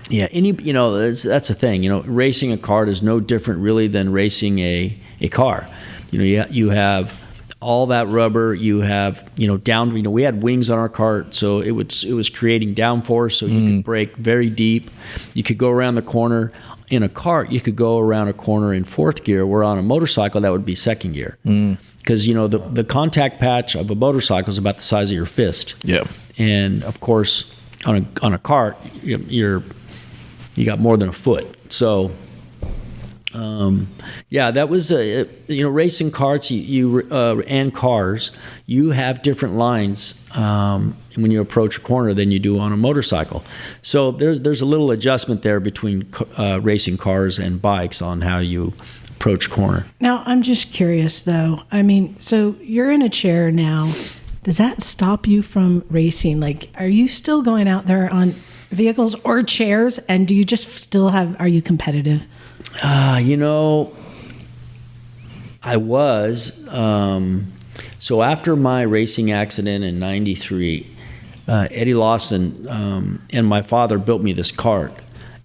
Yeah, that's the thing. Racing a kart is no different really than racing a car. You have all that rubber. You have down. We had wings on our kart, so it was creating downforce. So you could brake very deep. You could go around the corner. in a cart, you could go around a corner in fourth gear, where on a motorcycle, that would be second gear. Because, the contact patch of a motorcycle is about the size of your fist. Yeah. And, of course, on a cart, you got more than a foot. So, that was, racing karts and cars, you have different lines when you approach a corner than you do on a motorcycle. So there's a little adjustment there between racing cars and bikes on how you approach corner. Now, I'm just curious, though. I mean, so you're in a chair now. Does that stop you from racing? Like, are you still going out there on vehicles or chairs? And do you just still are you competitive? I was. So after my racing accident in '93, Eddie Lawson and my father built me this kart.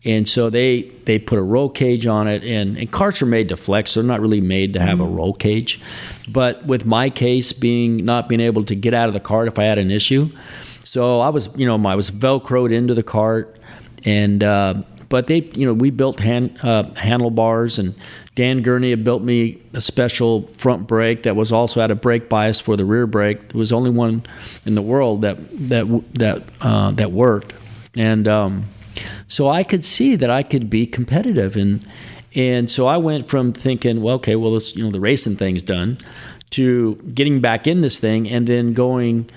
And so they put a roll cage on it, and karts are made to flex. They're not really made to have a roll cage. But with my case not being able to get out of the kart if I had an issue, so I was Velcroed into the kart, and but we built handlebars, and Dan Gurney had built me a special front brake that was also had a brake bias for the rear brake. It was the only one in the world that worked, and so I could see that I could be competitive, and so I went from thinking, let's, the racing thing's done, to getting back in this thing, and then going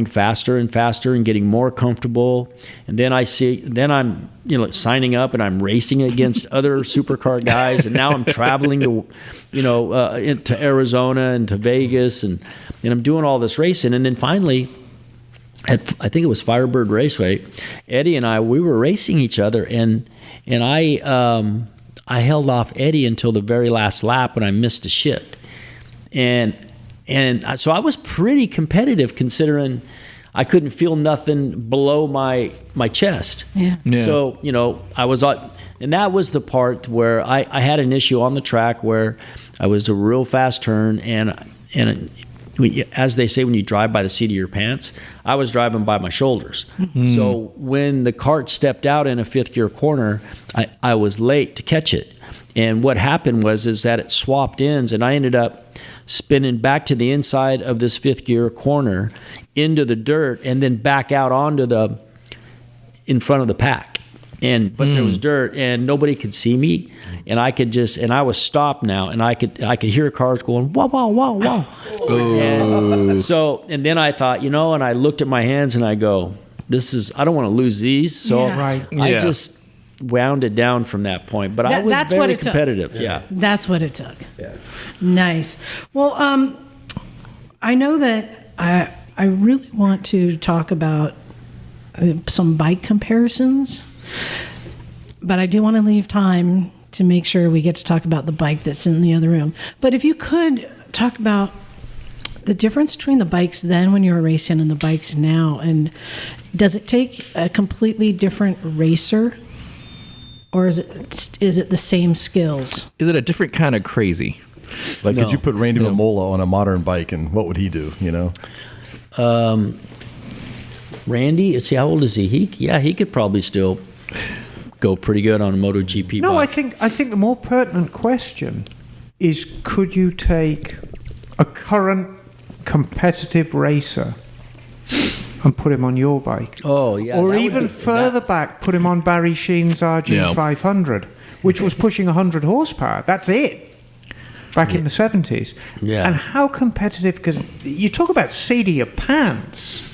faster and faster and getting more comfortable. And then I'm signing up and I'm racing against other supercar guys. And now I'm traveling to, into Arizona and to Vegas, and I'm doing all this racing. And then finally, I think it was Firebird Raceway, Eddie and we were racing each other, and I held off Eddie until the very last lap when I missed a shift. And so I was pretty competitive, considering I couldn't feel nothing below my chest. Yeah. So, I was and that was the part where I had an issue on the track where I was a real fast turn, and as they say, when you drive by the seat of your pants, I was driving by my shoulders. So when the cart stepped out in a fifth gear corner, I was late to catch it. And what happened is that it swapped ends, and I ended up spinning back to the inside of this fifth gear corner into the dirt, and then back out onto in front of the pack. But there was dirt, and nobody could see me, and I was stopped now, and I could hear cars going, wow, wow, wow, wow. And then I thought, and I looked at my hands and I go, I don't want to lose these. So I just wound it down from that point, but I was very competitive. Yeah. That's what it took. Yeah. Nice. Well, I know that I really want to talk about some bike comparisons, but I do want to leave time to make sure we get to talk about the bike that's in the other room. But if you could talk about the difference between the bikes then when you were racing and the bikes now, and does it take a completely different racer, or is it the same skills? Is it a different kind of crazy? Like, could you put Randy Mamola on a modern bike, and what would he do? Randy, how old is he? He could probably still go pretty good on a MotoGP No, bike. I think the more pertinent question is, could you take a current competitive racer and put him on your bike? Oh, yeah. Or even further back, put him on Barry Sheen's RG500, which was pushing 100 horsepower. That's it. Back in the 70s. Yeah. And how competitive, because you talk about seat of your pants.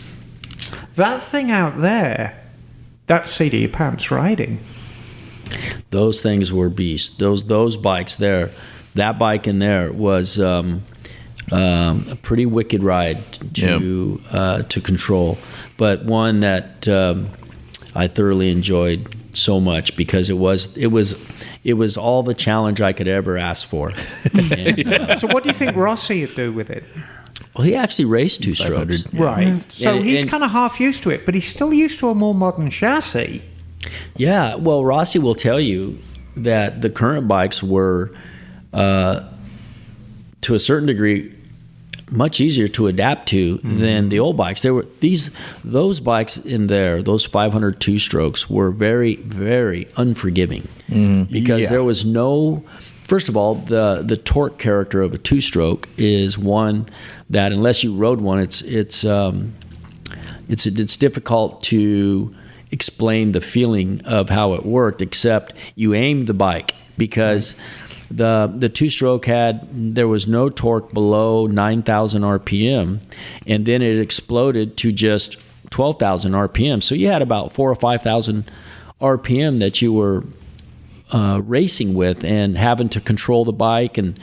That thing out there, that's seat of your pants riding. Those things were beasts. Those bikes there, that bike in there was a pretty wicked ride to control, but one that I thoroughly enjoyed so much because it was all the challenge I could ever ask for. And, So what do you think Rossi would do with it? well, he actually raced two strokes. Right. So And- he's and- kind of half used to it, but he's still used to a more modern chassis. Yeah, well, Rossi will tell you that the current bikes were, to a certain degree, much easier to adapt to than the old bikes. Those bikes in there, those 500 two-strokes were very, very unforgiving because there was no. First of all, the torque character of a two-stroke is one that unless you rode one, it's difficult to explain the feeling of how it worked. Except you aimed the bike because. The two-stroke there was no torque below 9,000 RPM, and then it exploded to just 12,000 RPM. So you had about 4,000 or 5,000 RPM that you were racing with and having to control the bike. And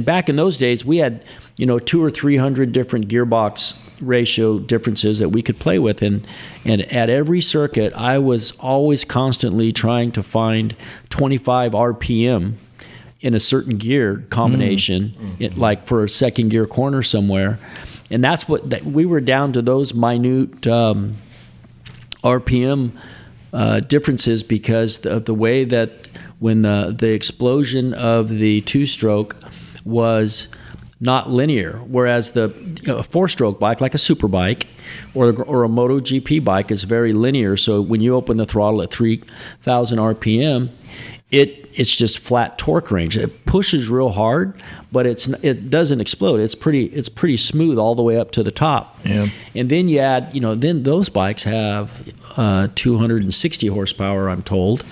back in those days, we had 200 or 300 different gearbox ratio differences that we could play with, and at every circuit, I was always constantly trying to find 25 RPM. In a certain gear combination, like for a second gear corner somewhere. And that's we were down to those minute RPM differences because of the way that when the explosion of the two-stroke was not linear, whereas the four-stroke bike, like a super bike or a MotoGP bike, is very linear. So when you open the throttle at 3,000 RPM, it's just flat torque range. It pushes real hard, but it doesn't explode. It's pretty smooth all the way up to the top. Yeah. And then you add, then those bikes have 260 horsepower, I'm told.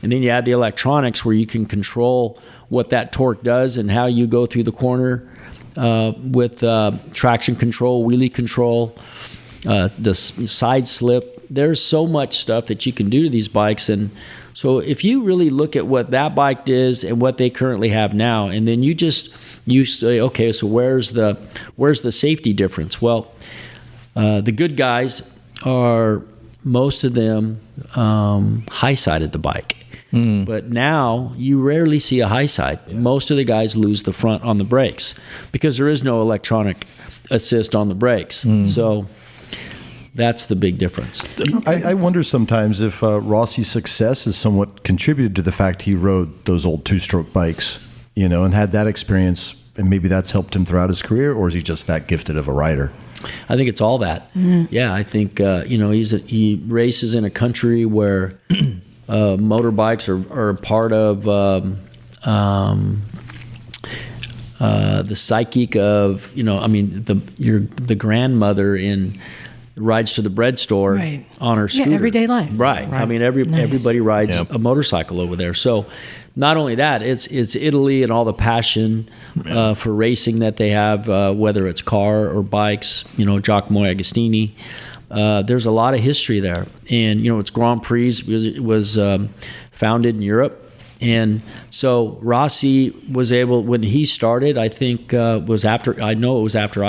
And then you add the electronics where you can control what that torque does and how you go through the corner with traction control, wheelie control, the side slip. There's so much stuff that you can do to these bikes. And so if you really look at what that bike is and what they currently have now, and then you say, okay, so where's the safety difference? Well, the good guys are, most of them, high-sided the bike. But now you rarely see a high side. Most of the guys lose the front on the brakes because there is no electronic assist on the brakes. So that's the big difference. I wonder sometimes if Rossi's success has somewhat contributed to the fact he rode those old two-stroke bikes, and had that experience, and maybe that's helped him throughout his career, or is he just that gifted of a rider? I think it's all that. Yeah, I think he races in a country where motorbikes are part of the psychic of the grandmother in rides to the bread store on her scooter. Yeah, everyday life. Right. I mean, everybody rides a motorcycle over there. So not only that, it's Italy and all the passion for racing that they have, whether it's car or bikes, Giacomo Agostini. There's a lot of history there. And, it's Grand Prix. It was founded in Europe. And so Rossi was able, when he started, I think it was after I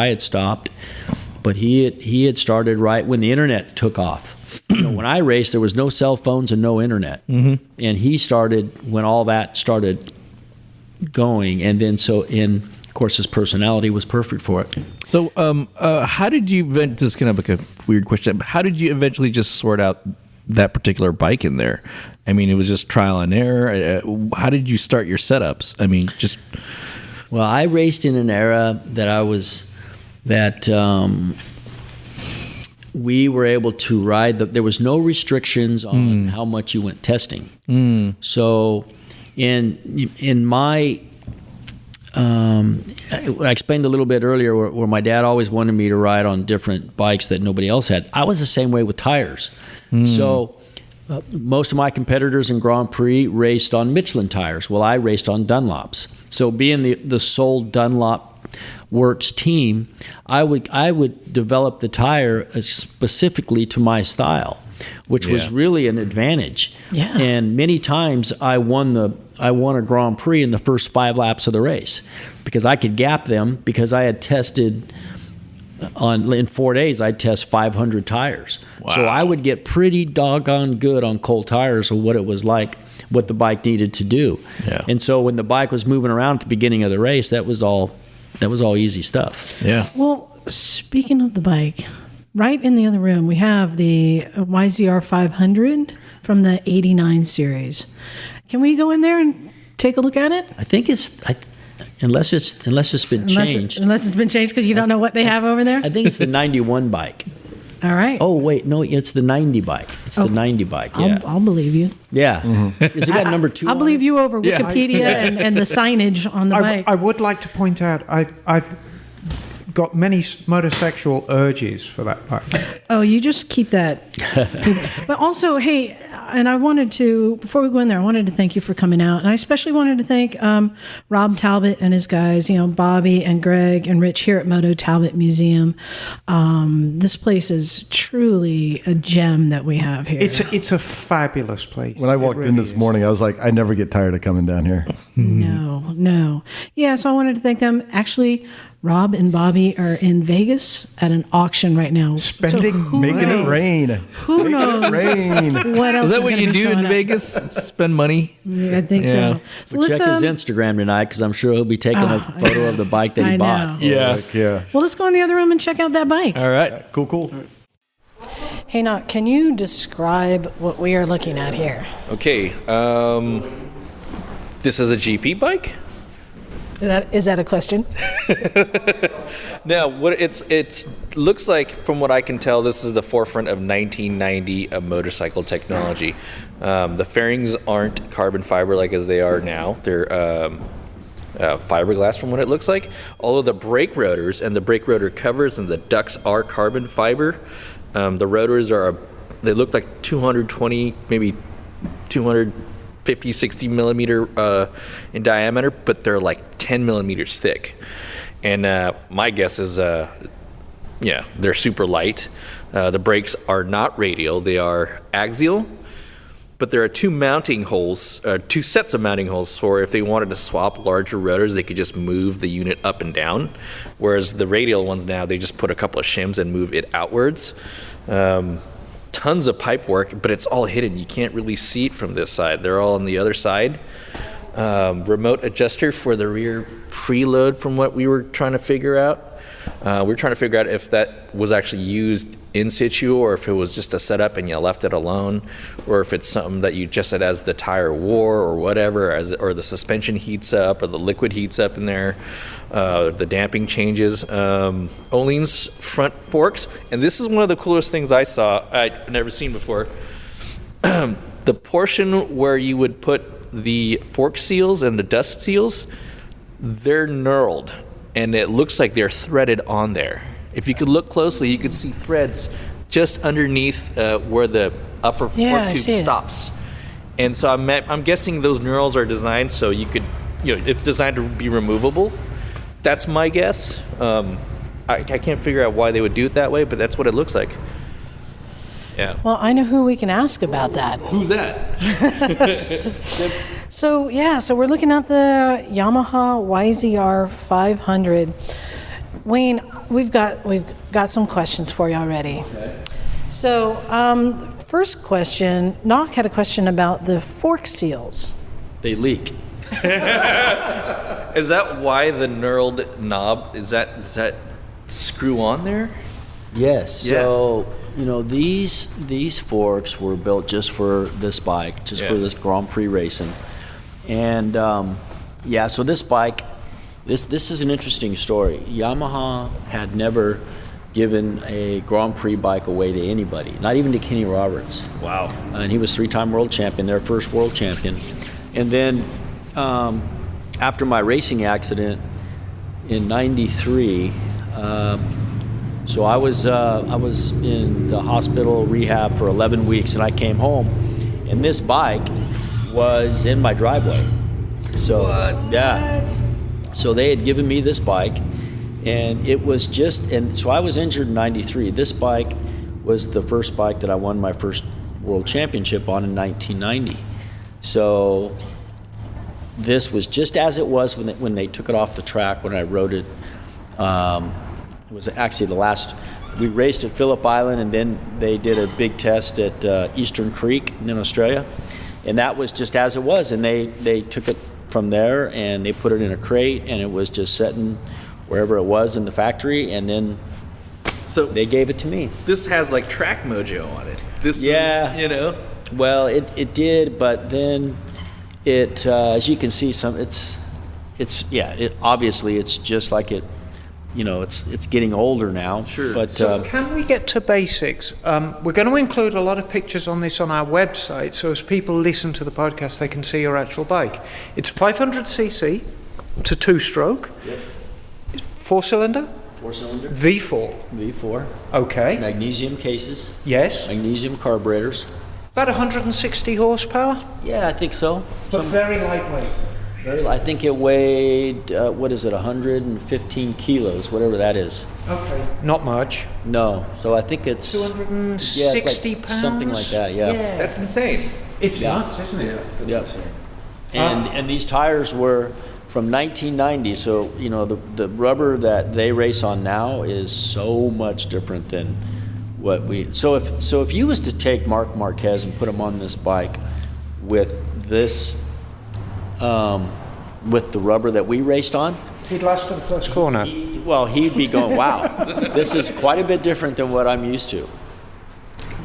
had stopped. But he had started right when the internet took off. When I raced, there was no cell phones and no internet. And he started when all that started going. And then of course, his personality was perfect for it. So how did you, this is kind of like a weird question, but how did you eventually just sort out that particular bike in there? I mean, it was just trial and error. How did you start your setups? I mean, Well, I raced in an era that we were able to ride. There was no restrictions on how much you went testing. So in my, I explained a little bit earlier where my dad always wanted me to ride on different bikes that nobody else had. I was the same way with tires. So most of my competitors in Grand Prix raced on Michelin tires. Well, I raced on Dunlops. So being the sole Dunlop Works team, I would develop the tire specifically to my style, which was really an advantage. Yeah. And many times I won a Grand Prix in the first 5 laps of the race because I could gap them because I had tested in 4 days. I'd test 500 tires. Wow. So I would get pretty doggone good on cold tires of what it was like, what the bike needed to do. Yeah. And so when the bike was moving around at the beginning of the race, that was all easy stuff. Yeah. Well, speaking of the bike, right in the other room, we have the YZR 500 from the 89 series. Can we go in there and take a look at it? I think unless it's been changed. Unless it's been changed because you don't know what they have over there? I think it's the 91 bike. All right. Oh, wait, no, it's the 90 bike. It's the 90 bike, yeah. I'll believe you. Yeah. Has it got number 2 I'll believe you over Wikipedia and the signage on the bike. I would like to point out I've got many motorsexual urges for that bike. Oh, you just keep that. But also, hey, and I wanted to, before we go in there, I wanted to thank you for coming out. And I especially wanted to thank Rob Talbot and his guys, Bobby and Greg and Rich here at Moto Talbot Museum. This place is truly a gem that we have here. It's a fabulous place. When I walked in this morning, I was like, I never get tired of coming down here. No. Yeah, so I wanted to thank them. Actually, Rob and Bobby are in Vegas at an auction right now. Making it rain. Who knows what else is that what you do in up. Vegas? Spend money? Yeah, I think so. We'll check his Instagram tonight because I'm sure he'll be taking a photo of the bike that he bought. Yeah. Well, let's go in the other room and check out that bike. All right. Cool. Hey, Knock, can you describe what we are looking at here? Okay. This is a GP bike? Is that a question? Now, what it looks like, from what I can tell, this is the forefront of 1990 of motorcycle technology. The fairings aren't carbon fiber like as they are now. They're fiberglass from what it looks like. Although the brake rotors and the brake rotor covers and the ducts are carbon fiber. The rotors they look like 220, maybe 250, 60 millimeter in diameter, but they're like 10 millimeters thick. And my guess is, they're super light. The brakes are not radial, they are axial. But there are two sets of mounting holes for if they wanted to swap larger rotors, they could just move the unit up and down. Whereas the radial ones now, they just put a couple of shims and move it outwards. Tons of pipe work, but it's all hidden. You can't really see it from this side. They're all on the other side. Remote adjuster for the rear preload from what we were trying to figure out. We were trying to figure out if that was actually used in situ or if it was just a setup and you left it alone, or if it's something that you just said as the tire wore or whatever, or the suspension heats up or the liquid heats up in there, the damping changes. Öhlins front forks, and this is one of the coolest things I saw, I'd never seen before. The portion where you would put the fork seals and the dust seals, they're knurled, and it looks like they're threaded on there. If you could look closely, you could see threads just underneath where the upper fork tube stops. And so I'm guessing those knurls are designed so you could, it's designed to be removable. That's my guess. I can't figure out why they would do it that way, but that's what it looks like. Yeah. Well, I know who we can ask about that. Who's that? So we're looking at the Yamaha YZR 500. Wayne, we've got some questions for you already. Okay. So, first question, Knock had a question about the fork seals. They leak. Is that why the knurled knob, is that screw on there? Yes. Yeah. So, these forks were built just for this bike, for this Grand Prix racing. And so this bike, this is an interesting story. Yamaha had never given a Grand Prix bike away to anybody, not even to Kenny Roberts. Wow. And he was 3-time world champion, their first world champion. And then after my racing accident in '93, so I was in the hospital rehab for 11 weeks, and I came home, and this bike was in my driveway. So so they had given me this bike, and it was so I was injured in '93. This bike was the first bike that I won my first world championship on in 1990. So this was just as it was when they took it off the track when I rode it. It was actually the last. We raced at Phillip Island, and then they did a big test at Eastern Creek in Australia, and that was just as it was. And they took it from there, and they put it in a crate, and it was just sitting wherever it was in the factory, and then they gave it to me. This has like track mojo on it. This is. Well, it did, but then it, as you can see, obviously it's just like it, it's getting older now. Sure. But So can we get to basics? We're going to include a lot of pictures on this on our website, so as people listen to the podcast, they can see your actual bike. It's 500cc. It's a two-stroke. Yep. 4-cylinder? 4-cylinder. V4. Okay. Magnesium cases. Yes. Magnesium carburetors. About 160 horsepower, Yeah, I think so. but very lightweight. I think it weighed, 115 kilos, whatever that is. Okay. Not much. No, so I think it's 260 it's pounds? something like that. Yeah. That's insane. It's nuts, isn't it? Yep. And these tires were from 1990. So the rubber that they race on now is so much different than what we. So if you was to take Marc Marquez and put him on this bike with this. With the rubber that we raced on, He'd last to the first corner. he'd be going, wow, this is quite a bit different than what I'm used to.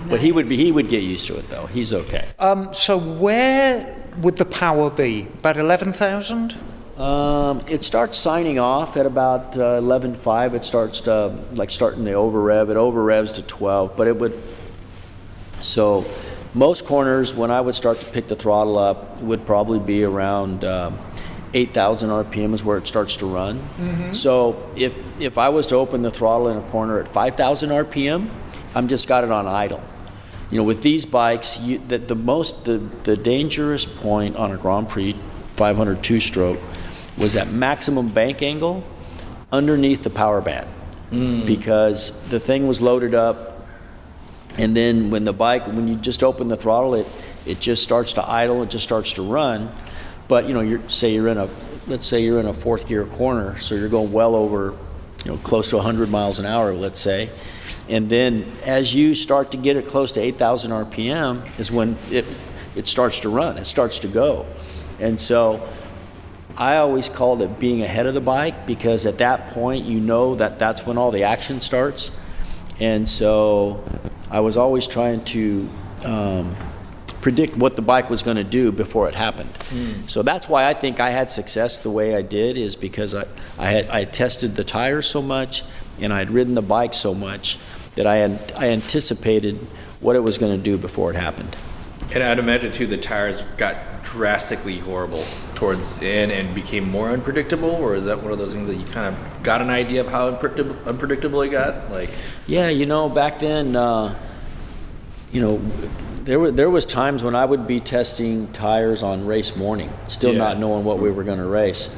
But he would get used to it though. He's okay. So where would the power be? About 11,000? It starts signing off at about 11.5. It starts starting the over rev. It over revs to 12, but it would. So most corners, when I would start to pick the throttle up, would probably be around 8,000 RPM is where it starts to run. Mm-hmm. So if I was to open the throttle in a corner at 5,000 RPM, I'm just got it on idle. With these bikes, the dangerous point on a Grand Prix 500 two-stroke was at maximum bank angle underneath the power band, because the thing was loaded up. And then when you just open the throttle, it just starts to idle, it just starts to run. But let's say you're in a fourth gear corner, so you're going well over, close to 100 miles an hour, let's say. And then as you start to get it close to 8,000 RPM is when it starts to run, it starts to go. And so I always called it being ahead of the bike, because at that point that's when all the action starts. And so I was always trying to predict what the bike was going to do before it happened. So that's why I think I had success the way I did, is because I had tested the tires so much and I had ridden the bike so much that I anticipated what it was going to do before it happened. And I'd imagine too, the tires got drastically horrible towards the end and became more unpredictable, or is that one of those things that you kind of got an idea of how unpredictable it got? Yeah, back then, there was times when I would be testing tires on race morning, still not knowing what we were going to race.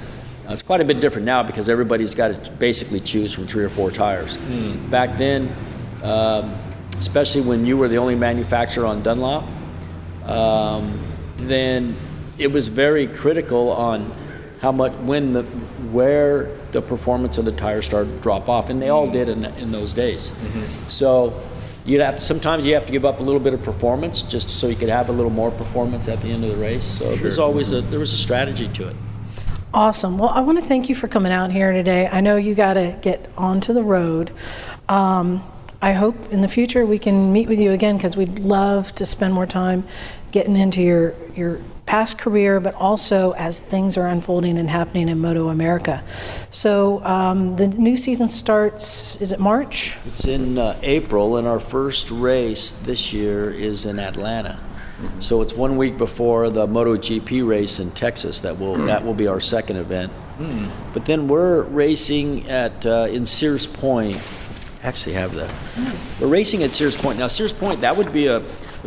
It's quite a bit different now because everybody's got to basically choose from 3 or 4 tires. Back then, especially when you were the only manufacturer on Dunlop, then it was very critical on where the performance of the tires started to drop off, and they all did in those days. So sometimes you have to give up a little bit of performance just so you could have a little more performance at the end of the race. So there's always there was a strategy to it. Awesome. Well, I want to thank you for coming out here today. I know you got to get onto the road. I hope in the future we can meet with you again, because we'd love to spend more time getting into your past career, but also as things are unfolding and happening in MotoAmerica. So the new season starts, is it March? It's in April, and our first race this year is in Atlanta. So it's 1 week before the MotoGP race in Texas. That will be our second event. But then we're racing in Sears Point. Actually we're racing at Sears Point. Now Sears Point, that would be a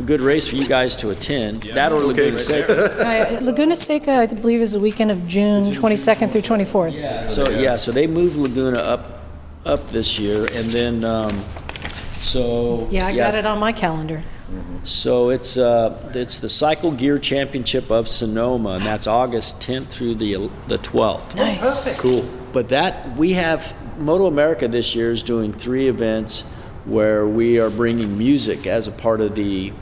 good race for you guys to attend. That or Laguna Seca. Laguna Seca, I believe, is the weekend of June 22nd through 24th. So they moved Laguna up this year, and then I got it on my calendar. So it's the Cycle Gear Championship of Sonoma, and that's August 10th through the 12th. Nice. Perfect. Cool. But we have MotoAmerica this year is doing 3 events where we are bringing music as a part of the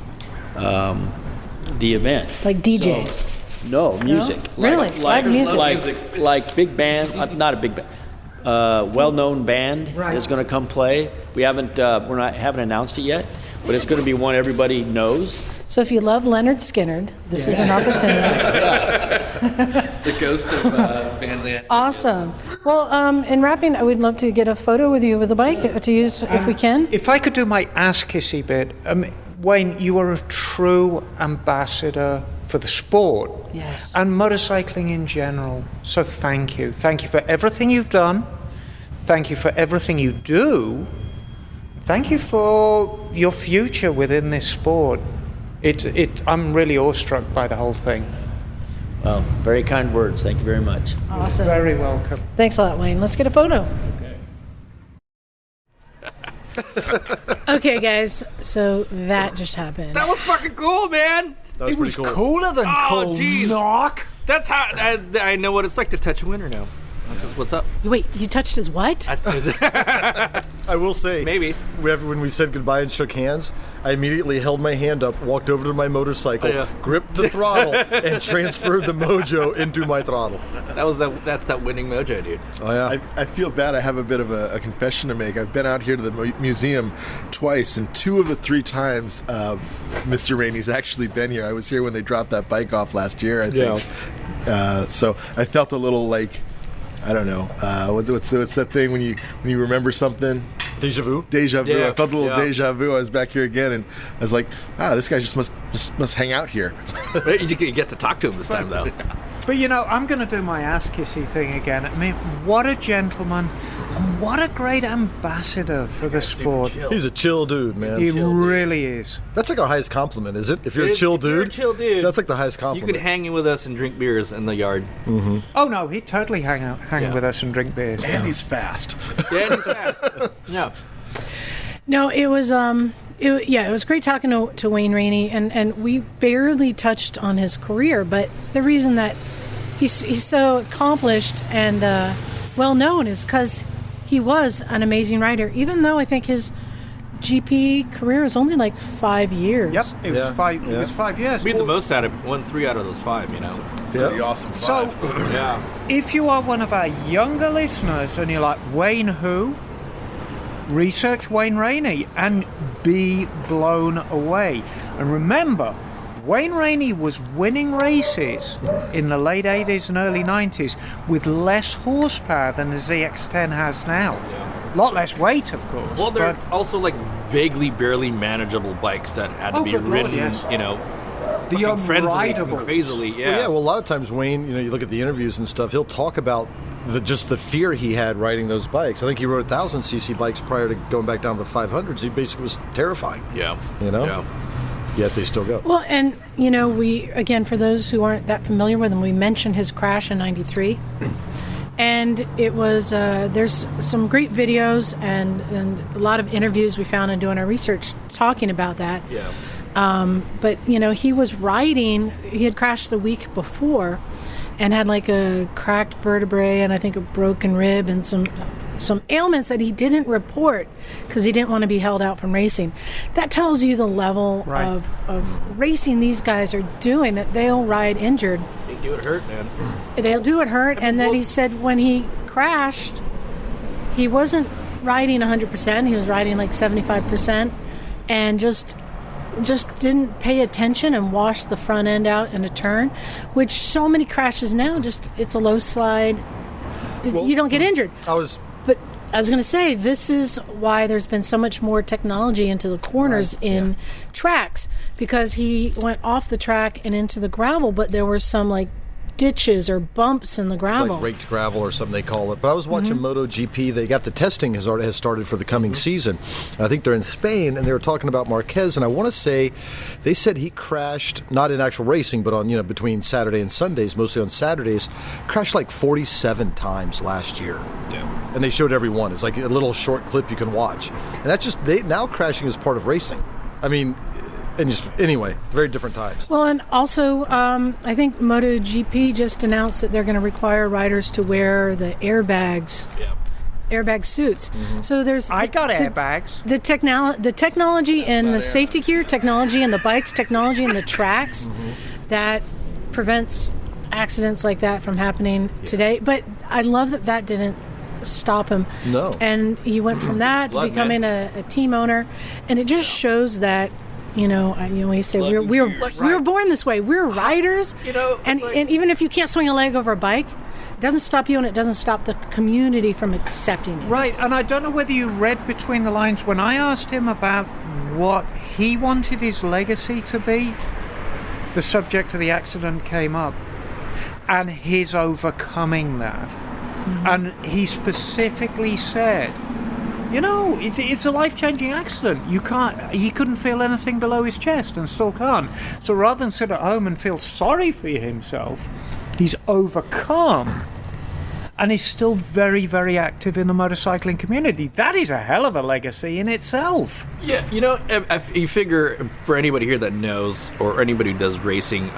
event. Like DJs? So, no, music. Really? Live music? Like big band, not a big band. Well-known band is going to come play. We haven't announced it yet, but it's going to be one everybody knows. So if you love Leonard Skinner, this is an opportunity. The ghost of Van Zandt. Awesome. Well, in wrapping, I would love to get a photo with you with the bike to use if we can. If I could do my ass kissy bit, Wayne, you are a true ambassador for the sport. Yes. And motorcycling in general. So thank you. Thank you for everything you've done. Thank you for everything you do. Thank you for your future within this sport. I'm really awestruck by the whole thing. Well, very kind words. Thank you very much. Awesome. You're very welcome. Thanks a lot, Wayne. Let's get a photo. Okay, guys. So that just happened. That was fucking cool, man. That was pretty cool. Cooler than cool. Geez. Knock. That's how I know what it's like to touch a winner now. That's just what's up. Wait, you touched his what? I will say, Maybe. when we said goodbye and shook hands, I immediately held my hand up, walked over to my motorcycle, gripped the throttle, and transferred the mojo into my throttle. That's that winning mojo, dude. Oh yeah. I feel bad. I have a bit of a confession to make. I've been out here to the museum twice, and 2 of the 3 times Mr. Rainey's actually been here. I was here when they dropped that bike off last year, I think. So I felt a little like, I don't know. What's that thing when you remember something? Deja vu. Deja vu. Yeah. I felt a little deja vu. I was back here again, and I was like, this guy just must hang out here. You get to talk to him this time, though. But I'm going to do my ass kissy thing again. I mean, what a gentleman, and what a great ambassador for the sport. He's a chill dude, man. He really is. That's like our highest compliment, is it? If you're a chill dude, that's like the highest compliment. You could hang in with us and drink beers in the yard. Mm-hmm. Oh no, he'd totally hang with us and drink beers. And he's fast. Yeah, he's fast. Yeah. No, it was it was great talking to Wayne Rainey, and we barely touched on his career, but the reason that he's so accomplished and well known is because he was an amazing rider, even though I think his GP career is only like 5 years. Yep, it was 5. It was 5 years. We had the most out of won 3 out of those 5. You know, Pretty awesome. 5. So, if you are one of our younger listeners and you're like, Wayne who? Research Wayne Rainey and be blown away. And remember, Wayne Rainey was winning races in the late 80s and early 90s with less horsepower than the ZX-10 has now. A lot less weight, of course. Well, they're also like vaguely, barely manageable bikes that had to be ridden, you know, the unrideable, crazily. Well, a lot of times Wayne, you look at the interviews and stuff, he'll talk about just the fear he had riding those bikes. I think he rode 1,000cc bikes prior to going back down to 500s. He basically was terrifying. Yeah. Yet they still go. Well, and we again, for those who aren't that familiar with him, we mentioned his crash in '93, and it was there's some great videos and a lot of interviews we found in doing our research talking about that. Yeah. But he was riding. He had crashed the week before, and had like a cracked vertebrae and I think a broken rib and some ailments that he didn't report because he didn't want to be held out from racing. That tells you the level of racing these guys are doing, that they'll ride injured. They do it hurt, man. They'll do it hurt. And then he said when he crashed, he wasn't riding 100%. He was riding like 75% and just didn't pay attention and washed the front end out in a turn, which so many crashes now, it's a low slide. You don't get injured. But I was going to say, this is why there's been so much more technology into the corners in tracks, because he went off the track and into the gravel, but there were some like ditches or bumps in the gravel. It's like raked gravel or something they call it. But I was watching MotoGP. They got the testing has started for the coming season. And I think they're in Spain, and they were talking about Marquez. And I want to say they said he crashed, not in actual racing, but on between Saturday and Sundays, mostly on Saturdays, crashed like 47 times last year. Yeah. And they showed every one. It's like a little short clip you can watch. And that's just now crashing is part of racing. I mean. And anyway, very different times. Well, and also, I think MotoGP just announced that they're going to require riders to wear the airbags, airbag suits. Mm-hmm. So there's airbags. The technology and the safety gear, technology and the bikes, technology and the tracks that prevents accidents like that from happening today. But I love that didn't stop him. No. And he went from that to becoming a team owner, and it just shows that we say we were born this way. We're riders, and even if you can't swing a leg over a bike, it doesn't stop you, and it doesn't stop the community from accepting it. Right, and I don't know whether you read between the lines when I asked him about what he wanted his legacy to be. The subject of the accident came up, and his overcoming that, and he specifically said, it's a life-changing accident. He couldn't feel anything below his chest and still can't. So rather than sit at home and feel sorry for himself, he's overcome and is still very, very active in the motorcycling community. That is a hell of a legacy in itself. Yeah, you figure, for anybody here that knows, or anybody who does racing,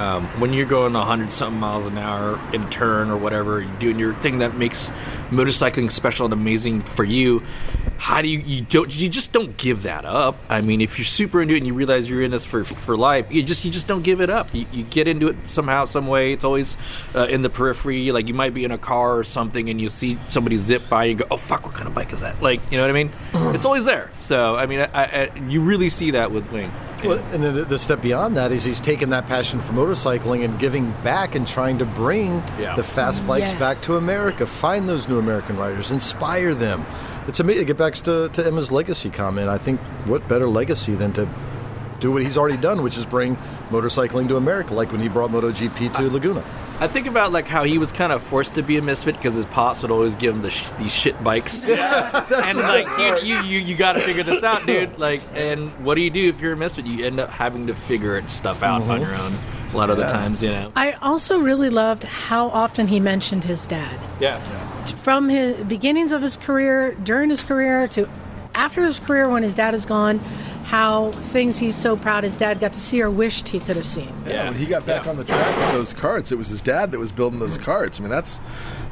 when you're going 100-something miles an hour in a turn or whatever, you're doing your thing that makes motorcycling special and amazing for you, how do you just don't give that up. I mean, if you're super into it and you realize you're in this for life, you just don't give it up. You get into it somehow, some way. It's always in the periphery. Like, you might be in a car or something and you see somebody zip by and go, oh fuck, what kind of bike is that? Like, you know what I mean? It's always there. So I mean, you really see that with Wayne. Well, and then the step beyond that is he's taken that passion for motorcycling and giving back and trying to bring the fast bikes back to America, find those new American riders, inspire them. It's amazing. Get back to Emma's legacy comment. I think what better legacy than to do what he's already done, which is bring motorcycling to America, like when he brought MotoGP to Laguna. I think about like how he was kind of forced to be a misfit because his pops would always give him these shit bikes. And like you got to figure this out, dude. Like, and what do you do if you're a misfit? You end up having to figure stuff out on your own. A lot of the times, I also really loved how often he mentioned his dad. Yeah. From his beginnings of his career, during his career, to after his career when his dad is gone, how things he's so proud his dad got to see or wished he could have seen. Yeah, when he got back on the track with those karts, it was his dad that was building those karts. I mean, that's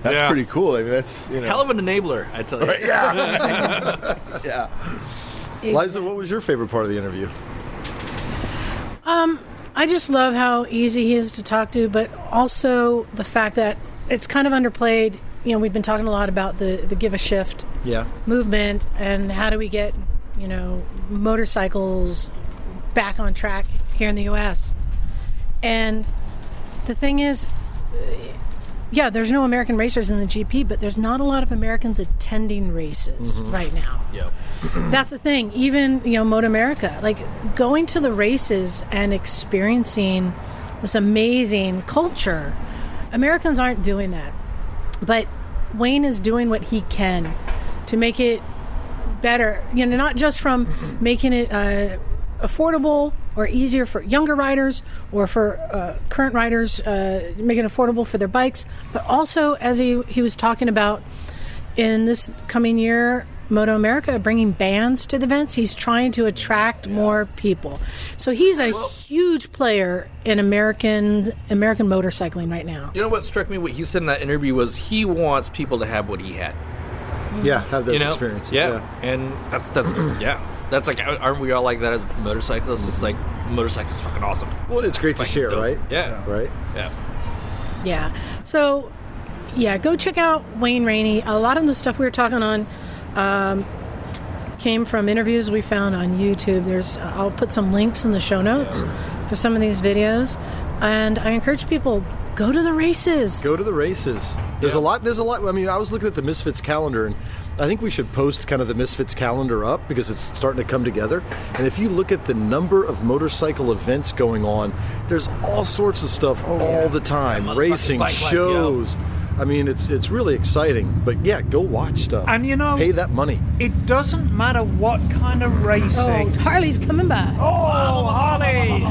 pretty cool. I mean, that's hell of an enabler, I tell you. Right, yeah. Yeah. Liza, what was your favorite part of the interview? I just love how easy he is to talk to, but also the fact that it's kind of underplayed. We've been talking a lot about the give a shift movement and how do we get, motorcycles back on track here in the U.S. And the thing is, there's no American racers in the GP, but there's not a lot of Americans attending races right now. Yep. That's the thing. Even, MotoAmerica, like going to the races and experiencing this amazing culture, Americans aren't doing that. But Wayne is doing what he can to make it better, not just from making it affordable or easier for younger riders or for current riders, making it affordable for their bikes, but also, as he was talking about, in this coming year, MotoAmerica bringing bands to the events. He's trying to attract more people. So he's a huge player in American motorcycling right now. You know what struck me, what he said in that interview, was he wants people to have what he had. Yeah, have those experiences. Yeah, and that's that's like, aren't we all like that as motorcyclists? It's like, motorcycles fucking awesome. Well, it's great to share, right? Yeah. Right? Yeah. So, go check out Wayne Rainey. A lot of the stuff we were talking on came from interviews we found on YouTube. I'll put some links in the show notes for some of these videos. And I encourage people, go to the races. Go to the races. There's a lot. I mean, I was looking at the Misfits calendar, and I think we should post kind of the Misfits calendar up because it's starting to come together. And if you look at the number of motorcycle events going on, there's all sorts of stuff all the time. Racing, shows. I mean, it's really exciting. But go watch stuff. And pay that money. It doesn't matter what kind of racing. Oh, Harley's coming by. Oh, Harley!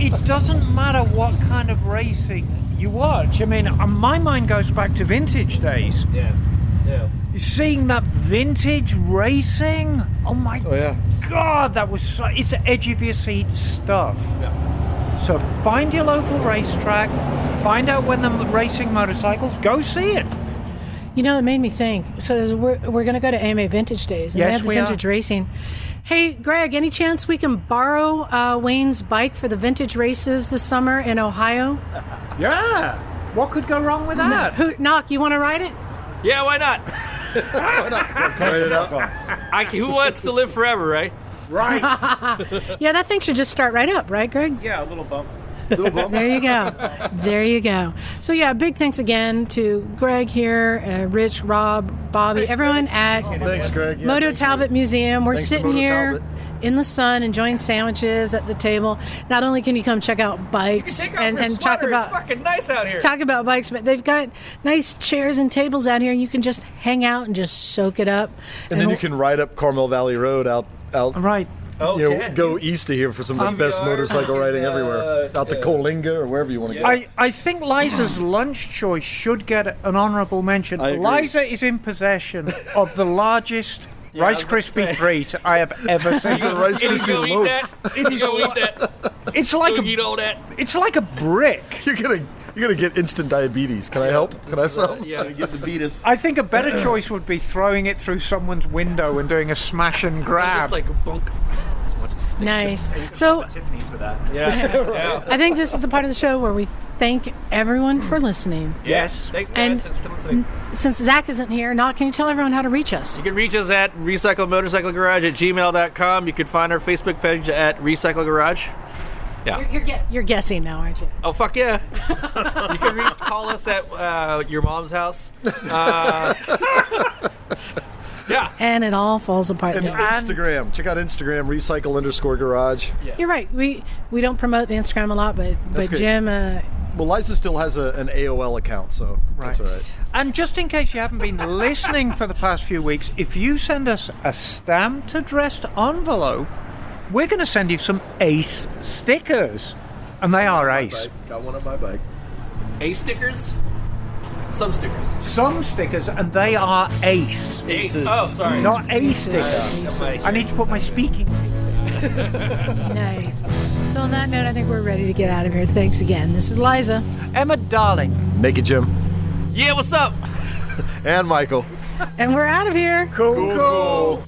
It doesn't matter what kind of racing you watch. I mean, my mind goes back to vintage days. Yeah. Seeing that vintage racing, oh my God, that was it's edge of your seat stuff. Yeah. So find your local racetrack, find out when they're racing motorcycles, go see it. It made me think. So we're going to go to AMA Vintage Days, and they have the vintage racing. Hey, Greg, any chance we can borrow Wayne's bike for the vintage races this summer in Ohio? Yeah. What could go wrong with that? Knock, you want to ride it? Yeah, why not? Why not? Write it out. Who wants to live forever, right? Right. Yeah, that thing should just start right up, right, Greg? Yeah, a little bump. There you go. There you go. So, yeah, big thanks again to Greg here, Rich, Rob, Bobby, everyone at Thanks, Greg. Yeah, Moto Talbot Museum. We're Thanks to sitting Moto here Talbot. in the sun enjoying sandwiches at the table. Not only can you come check out bikes and talk about It's fucking nice out here. talk about bikes, but they've got nice chairs and tables out here. You can just hang out and just soak it up. And then you can ride up Carmel Valley Road out. Right. Oh, You know, yeah. go east of here for some of the best motorcycle riding everywhere. Out to Coalinga or wherever you want to go. I think Liza's lunch choice should get an honourable mention. I agree. Liza is in possession of the largest Rice Krispie treat I have ever seen. It's a Rice Krispie Go eat loaf. that. You go eat that. It's like Go eat all that. it's like a brick. You're gonna get instant diabetes. Can I help? Can I have some? Yeah. Get the beatus. I think a better choice would be throwing it through someone's window and doing a smash and grab. Just like bunk. nice. So Yeah. I think this is the part of the show where we thank everyone for listening. Yes. Thanks, And- guys. Thanks for listening. Since Zach isn't here, Knock, can you tell everyone how to reach us? You can reach us at recyclemotorcyclegarage@gmail.com. You can find our Facebook page at Recycle Garage. Yeah. You're guessing now, aren't you? Oh, fuck yeah. You can call us at your mom's house. Yeah. And it all falls apart. And Instagram. Check out Instagram, recycle_garage. You're right. We don't promote the Instagram a lot, but good. Jim, Well, Liza still has an AOL account, so that's all right. And just in case you haven't been listening for the past few weeks, if you send us a stamped addressed envelope, we're going to send you some Ace stickers. And they are Ace. Got one on my bike. Ace stickers? Some stickers. Some stickers, and they are Ace. Aces. Oh, sorry. Not a sticker. I need to put my speaking. nice. So on that note, I think we're ready to get out of here. Thanks again. This is Liza. Emma, darling. Make it, Jim. Yeah, what's up? And Michael. And we're out of here. Cool.